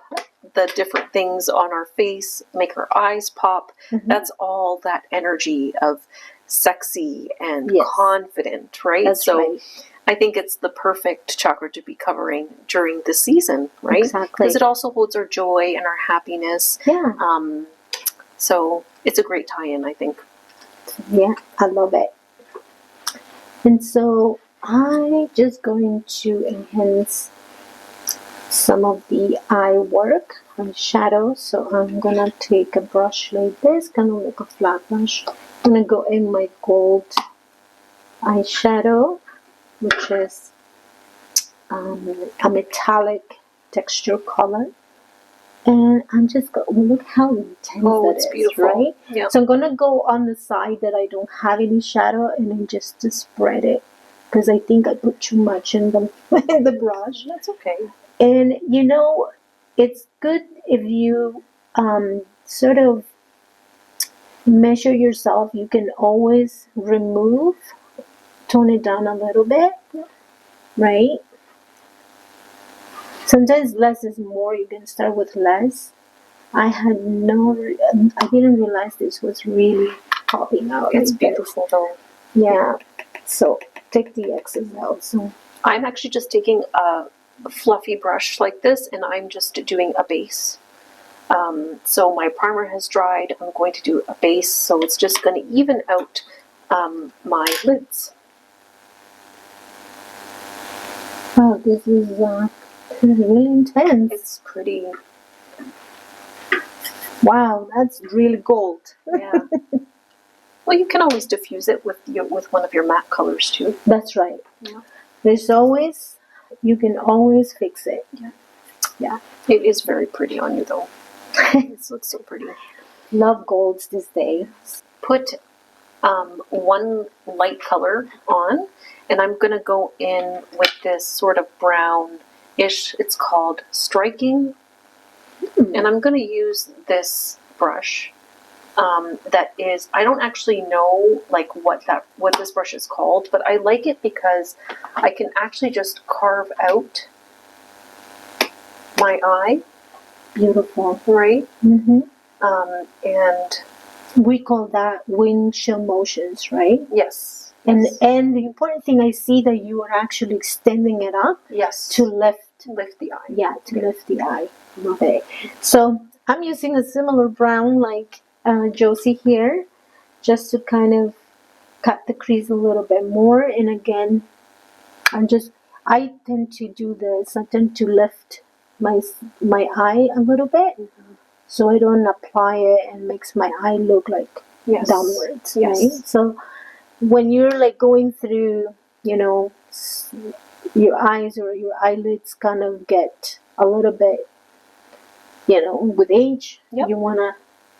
the different things on our face, make our eyes pop. That's all that energy of sexy and confident, right? That's right. I think it's the perfect chakra to be covering during the season, right? Exactly. Because it also holds our joy and our happiness. Yeah. So it's a great tie-in, I think. Yeah, I love it. And so I'm just going to enhance some of the eye work, eyeshadow. So I'm gonna take a brush like this, kind of like a flat brush. I'm gonna go in my gold eyeshadow, which is a metallic texture color. And I'm just going, look how intense that is, beautiful. Right? Yeah. So I'm gonna go on the side that I don't have any shadow, and then just to spread it, because I think I put too much in the brush. That's okay. And it's good if you sort of measure yourself. You can always remove tone it down a little bit, right? Sometimes less is more. You can start with less. I didn't realize this was really popping out. It's like beautiful though. Yeah. So take the excess out. So I'm actually just taking a fluffy brush like this, and I'm just doing a base. So my primer has dried. I'm going to do a base, so it's just going to even out my lids. wow, this is really intense. It's pretty. Wow, that's really gold. Yeah. Well, you can always diffuse it with one of your matte colors too. That's right. Yeah. You can always fix it. Yeah. Yeah. It is very pretty on you though. It looks so pretty. Love golds these days. Put one light color on, and I'm going to go in with this sort of brown-ish. It's called Striking. And I'm going to use this brush that is, I don't actually know like what this brush is called, but I like it because I can actually just carve out my eye. Beautiful. Right? Mm-hmm. And we call that windshield motions, right? yes. And the important thing, I see that you are actually extending it up. Yes. To lift the eye. Yeah, to lift the eye. Okay. So I'm using a similar brown like Josie here, just to kind of cut the crease a little bit more. And again, I tend to do this. I tend to lift my eye a little bit, so I don't apply it and makes my eye look like downwards, right? So when you're like going through, your eyes or your eyelids kind of get a little bit, with age, you want to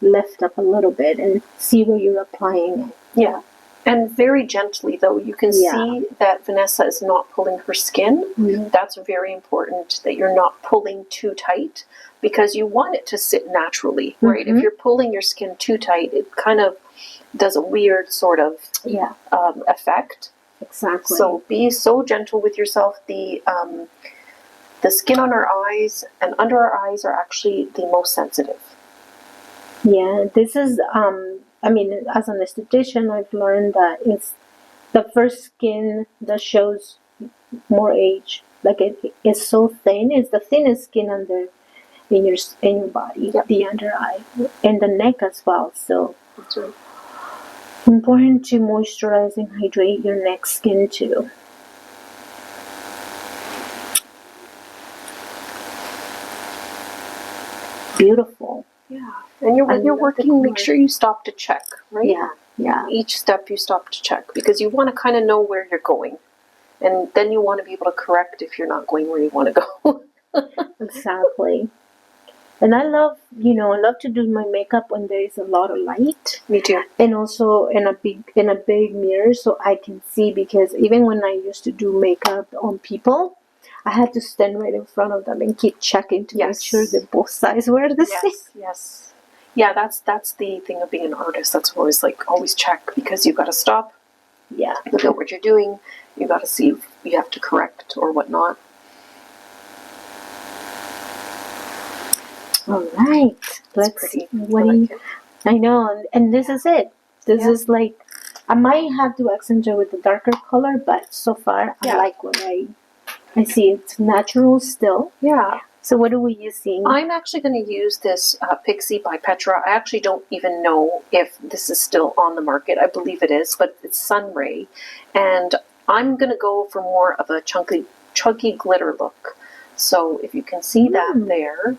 lift up a little bit and see where you're applying it. Yeah. And very gently, though. You can see that Vanessa is not pulling her skin. Mm-hmm. That's very important, that you're not pulling too tight, because you want it to sit naturally, right? Mm-hmm. If you're pulling your skin too tight, it kind of does a weird sort of effect. Exactly. So be so gentle with yourself. The skin on our eyes and under our eyes are actually the most sensitive. Yeah, this is, as an esthetician, I've learned that it's the first skin that shows more age. Like it is so thin. It's the thinnest skin in your body, the under eye, and the neck as well. So that's right. Important to moisturize and hydrate your neck skin too. Beautiful. Yeah. And when you're working, make sure you stop to check, right? Yeah. Each step you stop to check, because you want to kind of know where you're going. And then you want to be able to correct if you're not going where you want to go. Exactly. And I love to do my makeup when there is a lot of light. Me too. And also in a big mirror, so I can see, because even when I used to do makeup on people, I had to stand right in front of them and keep checking to make sure that both sides were the same. Yes. Yeah, that's the thing of being an artist. That's always check, because you've got to stop. Yeah. Look at what you're doing. You got to see if you have to correct or whatnot. All right. Let's see. I know, and this is it. This is like, I might have to accentuate with the darker color, but so far I like what I see. It's natural still. Yeah. So what are we using? I'm actually going to use this Pixie by Petra. I actually don't even know if this is still on the market. I believe it is, but it's Sunray. And I'm going to go for more of a chunky glitter look. So if you can see that there,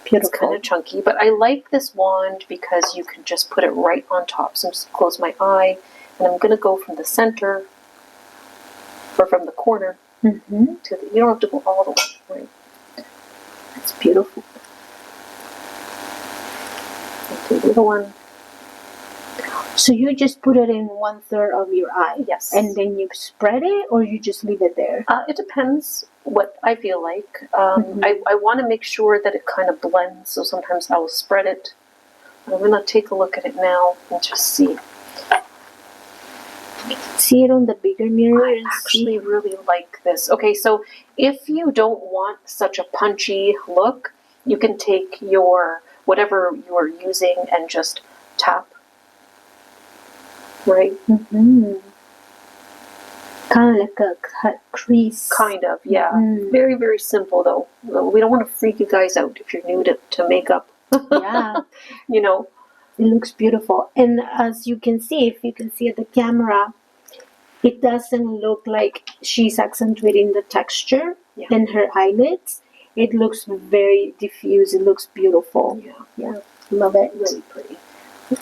beautiful. It's kind of chunky. But I like this wand because you can just put it right on top. So I'm just close my eye, and I'm going to go from the center, or from the corner, to the, you don't have to go all the way, right? It's beautiful. Okay, the other one. So you just put it in 1/3 of your eye? Yes. And then you spread it, or you just leave it there? It depends what I feel like. I want to make sure that it kind of blends, so sometimes I will spread it. I'm going to take a look at it now and just see. See it on the bigger mirror. I actually really like this. Okay, so if you don't want such a punchy look, you can take your whatever you're using and just tap. Right? Mm-hmm. Kind of like a cut crease. Kind of, yeah. Mm. Very, very simple though. We don't want to freak you guys out if you're new to makeup. Yeah. You know. It looks beautiful. And as you can see, if you can see at the camera, it doesn't look like she's accentuating the texture in her eyelids. It looks very diffuse. It looks beautiful. Yeah. Love it. Really pretty.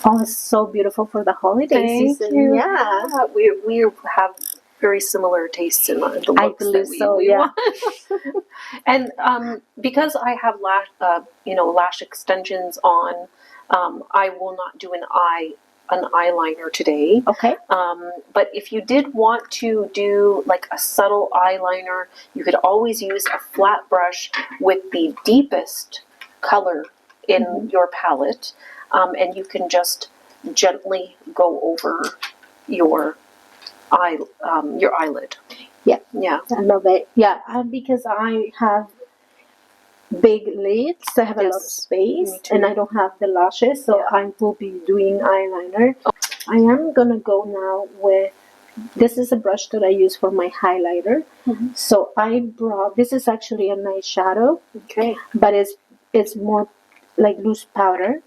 Oh, it's so beautiful for the holiday season. Thank you. Yeah. We have very similar tastes in the looks I believe that we want. And because I have lash extensions on, I will not do an eyeliner today. Okay. But if you did want to do like a subtle eyeliner, you could always use a flat brush with the deepest color in your palette, and you can just gently go over your eyelid. Yeah. I love it. Yeah, because I have big lids. I have a lot of space, and I don't have the lashes, so I will be doing eyeliner. I am gonna go now with. This is a brush that I use for my highlighter. So I brought. This is actually an eyeshadow. Okay. But it's more like loose powder,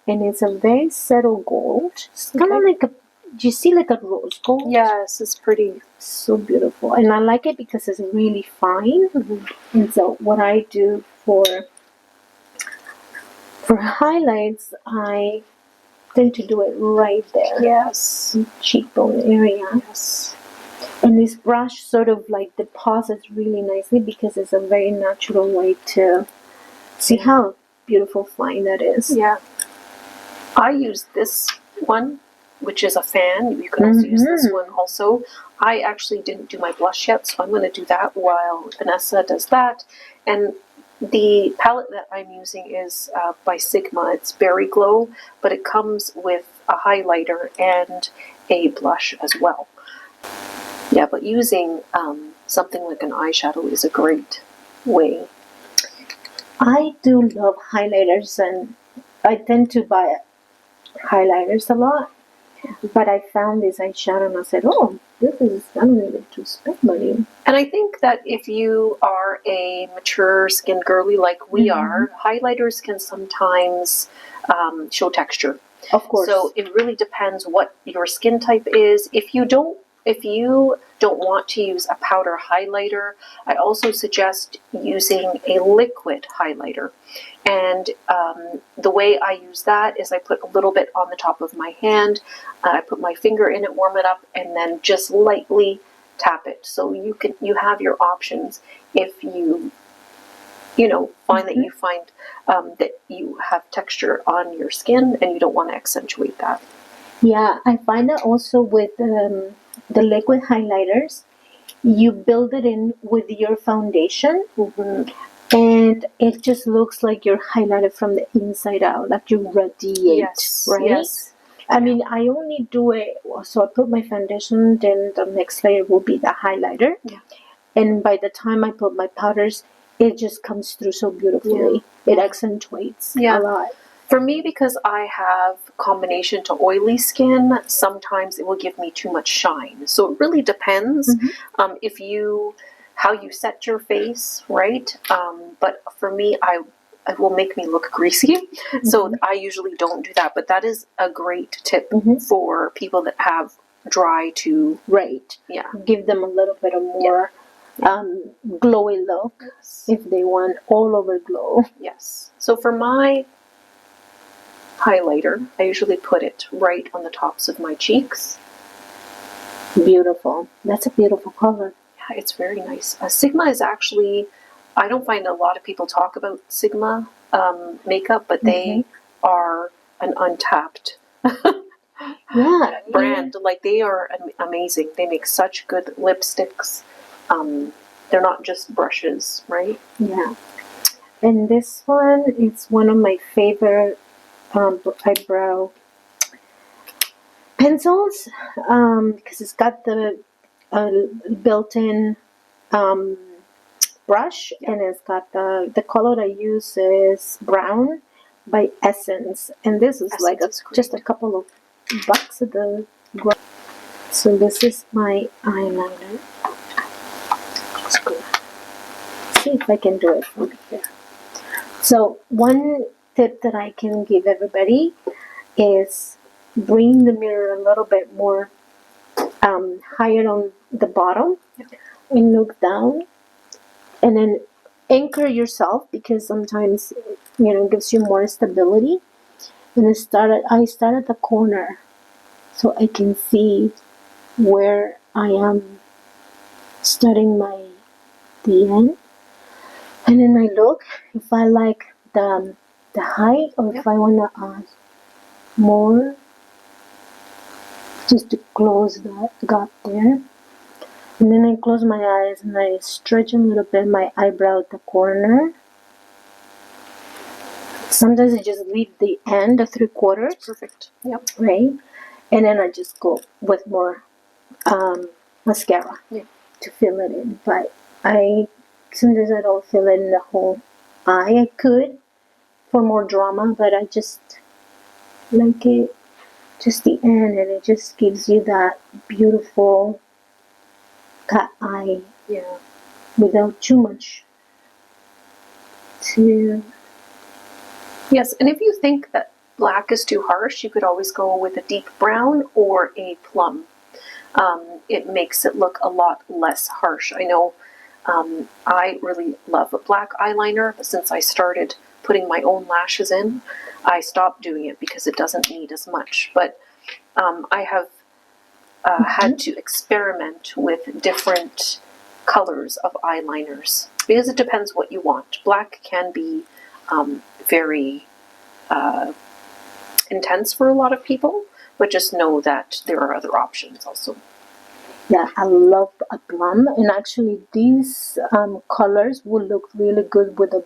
and it's a very subtle gold. It's kind of like a. Do you see like a rose gold? Yes, it's pretty. So beautiful, and I like it because it's really fine. And so what I do for highlights, I tend to do it right there. Yes. Cheekbone area. Yes. And this brush sort of like deposits really nicely because it's a very natural way to see how beautiful fine that is. Yeah. I use this one, which is a fan. You can also use this one also. I actually didn't do my blush yet, so I'm going to do that while Vanessa does that. And the palette that I'm using is by Sigma. It's Berry Glow, but it comes with a highlighter and a blush as well. Yeah, but using something like an eyeshadow is a great way. I do love highlighters, and I tend to buy highlighters a lot. But I found this eyeshadow and I said, oh, I don't need to spend money. And I think that if you are a mature skin girly like we are, highlighters can sometimes show texture. Of course. So it really depends what your skin type is. If you don't want to use a powder highlighter, I also suggest using a liquid highlighter. And the way I use that is I put a little bit on the top of my hand, I put my finger in it, warm it up, and then just lightly tap it. So you have your options if you find that you find that you have texture on your skin and you don't want to accentuate that. Yeah, I find that also with the liquid highlighters, you build it in with your foundation, and it just looks like you're highlighted from the inside out, like you radiate, right? Yes. I mean, I only do it, so I put my foundation, then the next layer will be the highlighter. Yeah. And by the time I put my powders, it just comes through so beautifully. Yeah. It accentuates a lot. For me, because I have combination to oily skin, sometimes it will give me too much shine. So it really depends how you set your face, right? But for me, it will make me look greasy. So I usually don't do that. But that is a great tip for people that have dry to... Right. Yeah. Give them a little bit of more glowy look if they want all over glow. Yes. So for my highlighter, I usually put it right on the tops of my cheeks. Beautiful. That's a beautiful color. Yeah, it's very nice. Sigma is actually, I don't find a lot of people talk about Sigma makeup, but they are an untapped brand. Like, they are amazing. They make such good lipsticks. They're not just brushes, right? Yeah. And this one is one of my favorite eyebrow Pencils, because it's got the built-in brush, and it's got the color I use is brown by Essence, and this is like just a couple of bucks at the. So this is my eyeliner. Let's go. See if I can do it from here. So one tip that I can give everybody is bring the mirror a little bit more higher on the bottom and look down, and then anchor yourself, because sometimes it gives you more stability. And I start at the corner so I can see where I am starting the end, and then I look if I like the height, or if I want to add more, just to close that gap there. And then I close my eyes and I stretch a little bit my eyebrow at the corner. Sometimes I just leave the end of 3/4. Perfect. Yep. Right? And then I just go with more mascara to fill it in. But sometimes I don't fill it in the whole eye. I could for more drama, but I just like it just the end, and it just gives you that beautiful cat eye without too much to. Yes, and if you think that black is too harsh, you could always go with a deep brown or a plum. It makes it look a lot less harsh. I know I really love a black eyeliner, but since I started putting my own lashes in, I stopped doing it because it doesn't need as much. But I have had to experiment with different colors of eyeliners because it depends what you want. Black can be very intense for a lot of people, but just know that there are other options also. Yeah, I love a plum, and actually these colors will look really good with a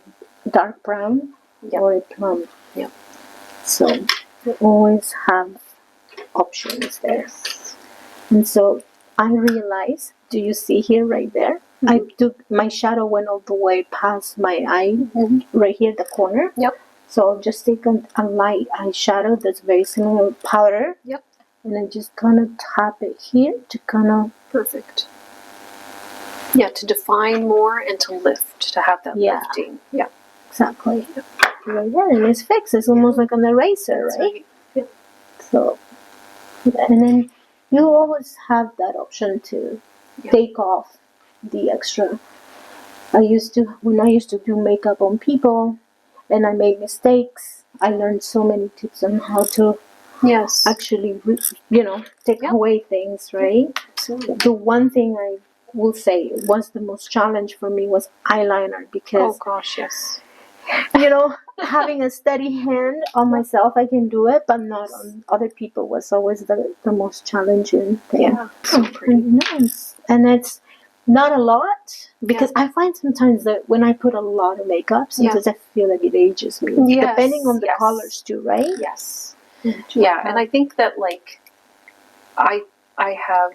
dark brown or a plum. Yeah. So we always have options there. And so I realized, do you see here right there? Mm-hmm. I took my shadow went all the way past my eye, right here at the corner. Yep. So I'll just take a light eyeshadow that's very similar to powder. Yep. And I just kind of tap it here to kind of. Perfect. Yeah, to define more and to lift, to have that lifting. Yeah. Exactly. Yep. Right there, and it's fixed. It's almost like an eraser, right? Yep. So, and then you always have that option to take off the extra. When I used to do makeup on people and I made mistakes, I learned so many tips on how to actually, take away things, right? Absolutely. The one thing I will say was the most challenge for me was eyeliner, because, oh gosh, yes. Having a steady hand on myself, I can do it, but not on other people was always the most challenging thing. Yeah, so pretty. Nice. And it's not a lot, because I find sometimes that when I put a lot of makeup, sometimes I feel like it ages me. Yes. Depending on the colors too, right? Yes. Yeah, and I think that I have,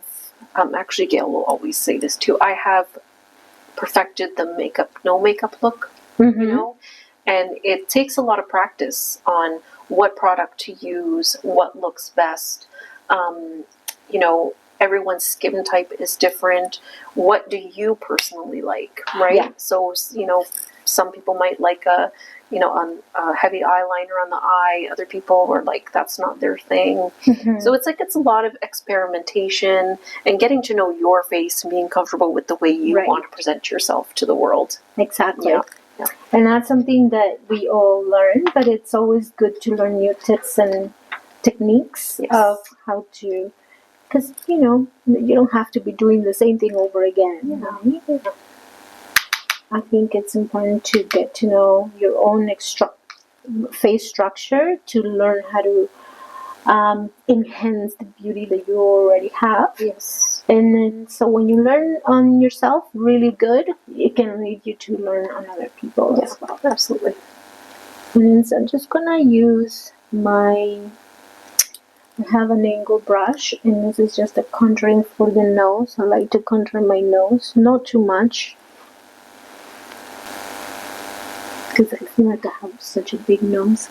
actually Gail will always say this too, I have perfected the no makeup look, and it takes a lot of practice on what product to use, what looks best. Everyone's skin type is different. What do you personally like, right? Yeah. So, some people might like a heavy eyeliner on the eye. Other people are like, that's not their thing. Mm-hmm. So it's a lot of experimentation and getting to know your face and being comfortable with the way you want to present yourself to the world. Exactly. Yeah. And that's something that we all learn, but it's always good to learn new tips and techniques of how to, because, you don't have to be doing the same thing over again. Yeah. Right? I think it's important to get to know your own face structure to learn how to enhance the beauty that you already have. Yes. And then, so when you learn on yourself really good, it can lead you to learn on other people as well. Absolutely. And so I'm just going to use my I have an angle brush, and this is just a contouring for the nose. I like to contour my nose, not too much, because I feel like I have such a big nose.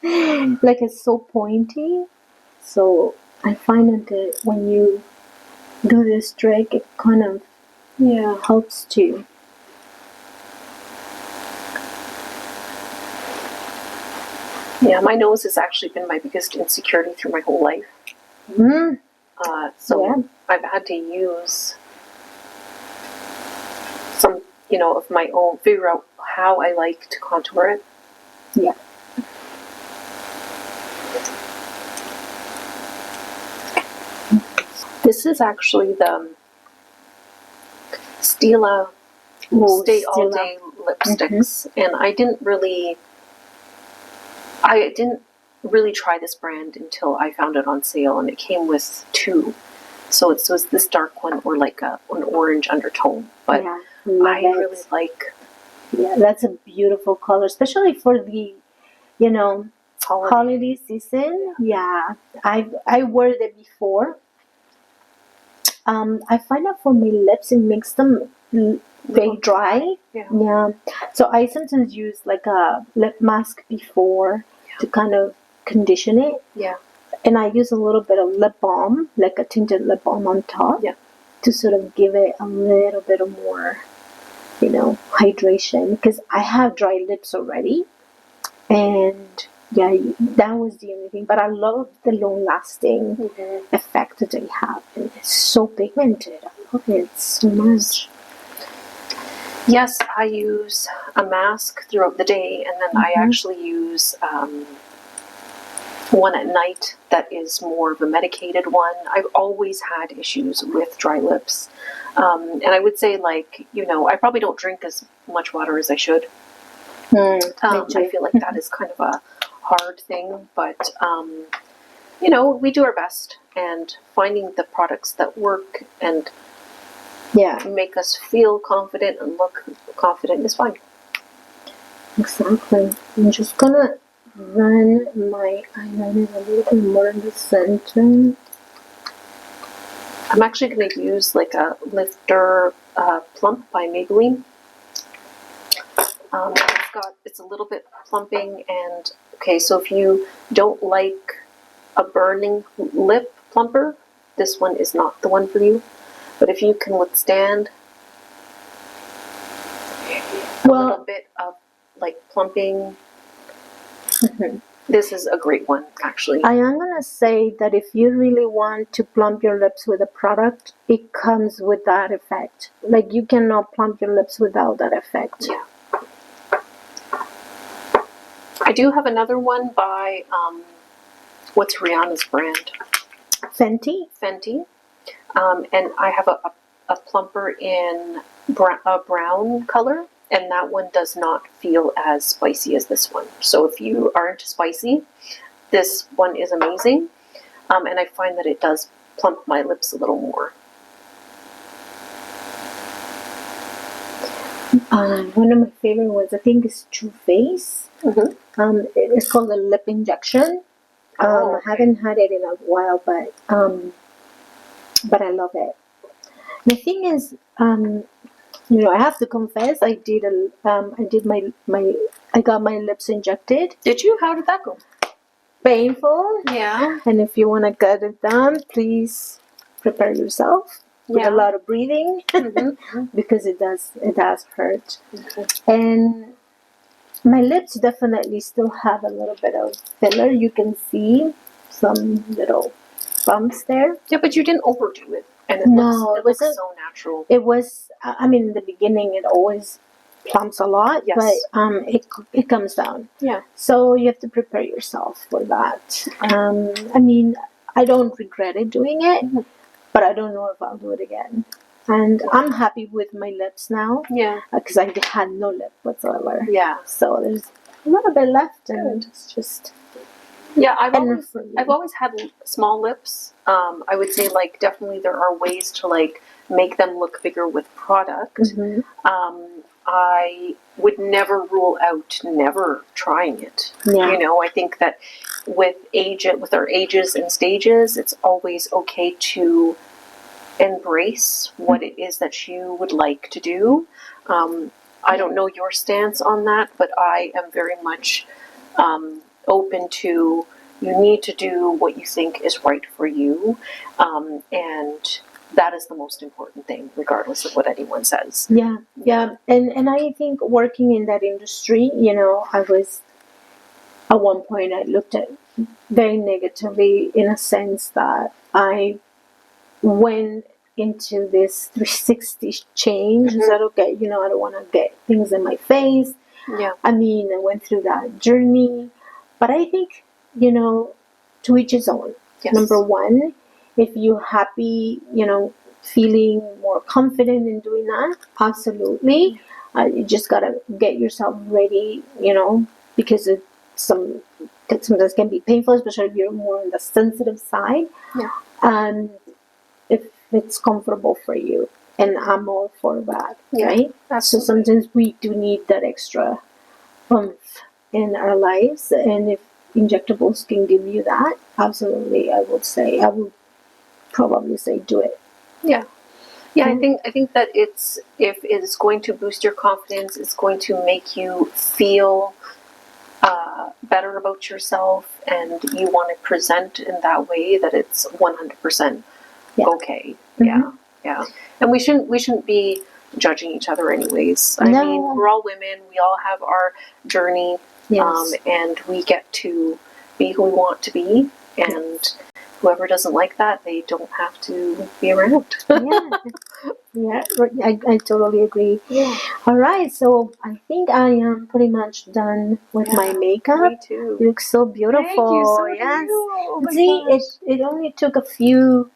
Like it's so pointy. So I find that when you do this trick, it kind of helps too. Yeah, my nose has actually been my biggest insecurity through my whole life. So I've had to use some, of my own, figure out how I like to contour it. Yeah. This is actually the Stila Stay All Day lipsticks, and I didn't really try this brand until I found it on sale, and it came with 2. So it was this dark one or like an orange undertone, but I really like. Yeah, that's a beautiful color, especially for the, holiday season. Yeah, I wore it before. I find out for my lips, it makes them very dry. Yeah. So I sometimes use like a lip mask before to kind of condition it. Yeah. And I use a little bit of lip balm, like a tinted lip balm on top, to sort of give it a little bit of more, hydration. Because I have dry lips already. And yeah, that was the only thing. But I love the long-lasting effect that they have. And it's so pigmented. I love it so much. Yes, I use a mask throughout the day, and then I actually use one at night that is more of a medicated one. I've always had issues with dry lips. And I would say, I probably don't drink as much water as I should. I feel like that is kind of a hard thing, but, we do our best, and finding the products that work and make us feel confident and look confident is fine. Exactly. I'm just gonna run my eyeliner a little bit more in the center. I'm actually going to use like a lifter plump by Maybelline. It's a little bit plumping, and so if you don't like a burning lip plumper, this one is not the one for you. But if you can withstand a little bit of plumping, this is a great one, actually. I am going to say that if you really want to plump your lips with a product, it comes with that effect. Like, you cannot plump your lips without that effect. Yeah. I do have another one by, what's Rihanna's brand? Fenty. And I have a plumper in a brown color, and that one does not feel as spicy as this one. So if you are into spicy, this one is amazing. And I find that it does plump my lips a little more. One of my favorite ones, I think, is Too Faced. It's called a lip injection. I haven't had it in a while, but I love it. The thing is, I have to confess, I got my lips injected. Did you? How did that go? Painful. Yeah. And if you want to get it done, please prepare yourself with a lot of breathing because it does hurt. And my lips definitely still have a little bit of filler. You can see some little bumps there. Yeah, but you didn't overdo it. And it looks so natural. It was, in the beginning, it always plumps a lot, but it comes down. Yeah. So you have to prepare yourself for that. I don't regret it doing it, but I don't know if I'll do it again. And I'm happy with my lips now. Yeah. Because I had no lip whatsoever. Yeah. So there's a little bit left, and it's just... Yeah, I've always had small lips. I would say definitely there are ways to make them look bigger with product. I would never rule out never trying it. Yeah. You know, I think that with our ages and stages, it's always okay to embrace what it is that you would like to do. I don't know your stance on that, but I am very much open to, you need to do what you think is right for you, and that is the most important thing, regardless of what anyone says. Yeah. And I think working in that industry, you know, I was, at one point I looked at very negatively, in a sense that I went into this 360 change. Mhm. So, okay, you know, I don't want to get things in my face. Yeah. I mean, I went through that journey, but I think, you know, to each his own. Yes. Number one, if you're happy, you know, feeling more confident in doing that, absolutely. You just gotta get yourself ready, you know, because it sometimes can be painful, especially if you're more on the sensitive side. Yeah. If it's comfortable for you, and I'm all for that, Yeah, right? absolutely. So sometimes we do need that extra oomph in our lives, and if injectables can give you that, absolutely, I would probably say do it. Yeah. Yeah, I think that if it's going to boost your confidence, it's going to make you feel better about yourself, and you want to present in that way, that it's 100% okay. Mm-hmm. Yeah. And we shouldn't be judging each other anyways. I No. mean, we're all women. We all have our journey, Yes. and we get to be who we want to be, and whoever doesn't like that, they don't have to be around. Yeah, I totally agree. Yeah. All right, so I think I am pretty much done with my makeup. Me too. You look so beautiful. Thank you. So do yes. you. Oh my See, gosh. it only took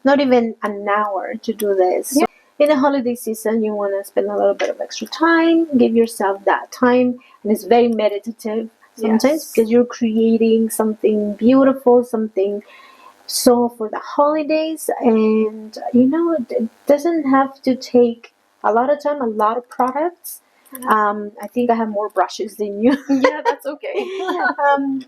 not even an hour to do this. Yeah. In the holiday season, you want to spend a little bit of extra time, give yourself that time, and it's very meditative sometimes, because you're creating something beautiful, something so for the holidays. And you know, it doesn't have to take a lot of time, a lot of products. I think I have more brushes than you. Yeah, that's okay.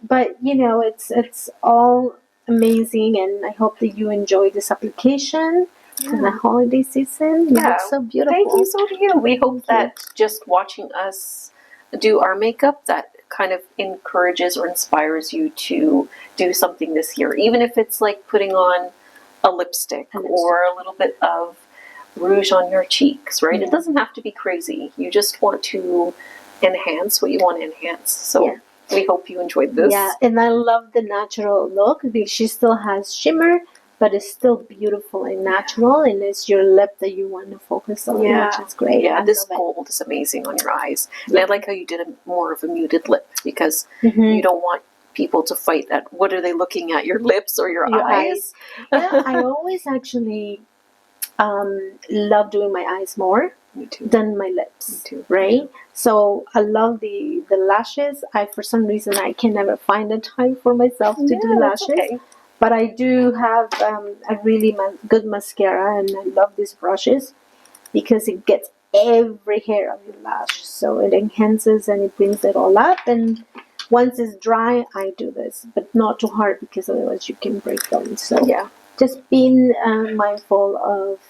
But you know, it's all amazing, and I hope that you enjoy this application for the holiday season. You look so beautiful. Thank you. So do you. We hope that just watching us do our makeup, that kind of encourages or inspires you to do something this year, even if it's like putting on a lipstick or a little bit of rouge on your cheeks, right? It doesn't have to be crazy. You just want to enhance what you want to enhance. So we hope you enjoyed this. Yeah, and I love the natural look, because she still has shimmer, but it's still beautiful and natural, and it's your lip that you want to focus on, which is great. Yeah, I this love gold is amazing on your eyes. And I like how you did more of a muted lip, because you don't want people to fight at, what are they looking at, your lips or your eyes? Yeah, I always actually love doing my eyes more than my lips. Me too. Right? So I love the lashes. For some reason, I can never find a time for myself to do lashes. Okay. But I do have a really good mascara, and I love these brushes because it gets every hair of your lash. So it enhances and it brings it all up. And once it's dry, I do this, but not too hard, because otherwise you can break them. So just being mindful of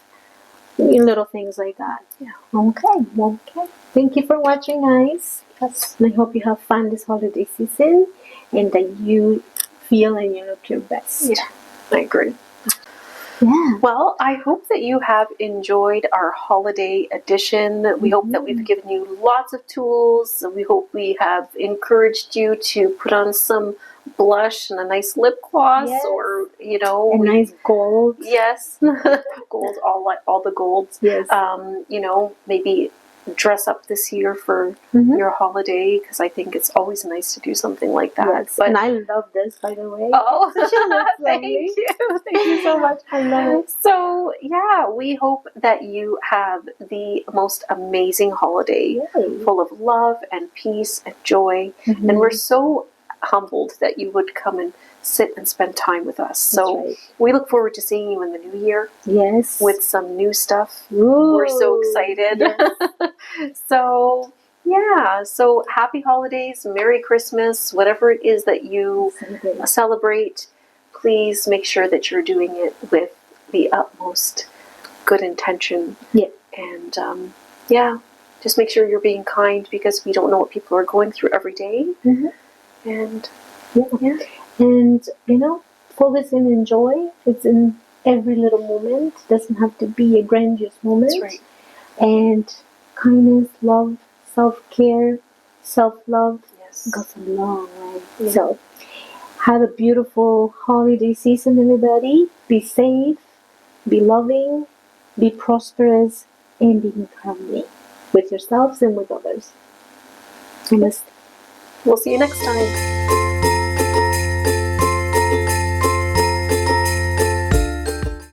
little things like that. Yeah. Okay. Thank you for watching, guys. And I hope you have fun this holiday season, and that you feel and you look your best. Yeah, I agree. Yeah. Well, I hope that you have enjoyed our holiday edition. We hope that we've given you lots of tools. We hope we have encouraged you to put on some blush and a nice lip gloss, or you know, nice gold. Yes, gold, all the golds. Yes. You know, maybe dress up this year for your holiday, because I think it's always nice to do something like that. Yes. But, and I love this, by the way. Oh, thank you so much. I love it. So yeah, we hope that you have the most amazing holiday, full of love and peace and joy. And we're so humbled that you would come and sit and spend time with us. So we look forward to seeing you in the new year. Yes. With some new stuff. Ooh, we're so excited. Yes. So Yeah, so happy holidays, Merry Christmas, whatever it is that you celebrate, please make sure that you're doing it with the utmost good intention. Yeah. And just make sure you're being kind, because we don't know what people are going through every day. Mm-hmm. And yeah. And, focus and enjoy. It's in every little moment. It doesn't have to be a grandiose moment. That's right. And kindness, love, self-care, self-love goes a long way. Yeah. So have a beautiful holiday season, everybody. Be safe, be loving, be prosperous, and be friendly with yourselves and with others. We'll see you next time.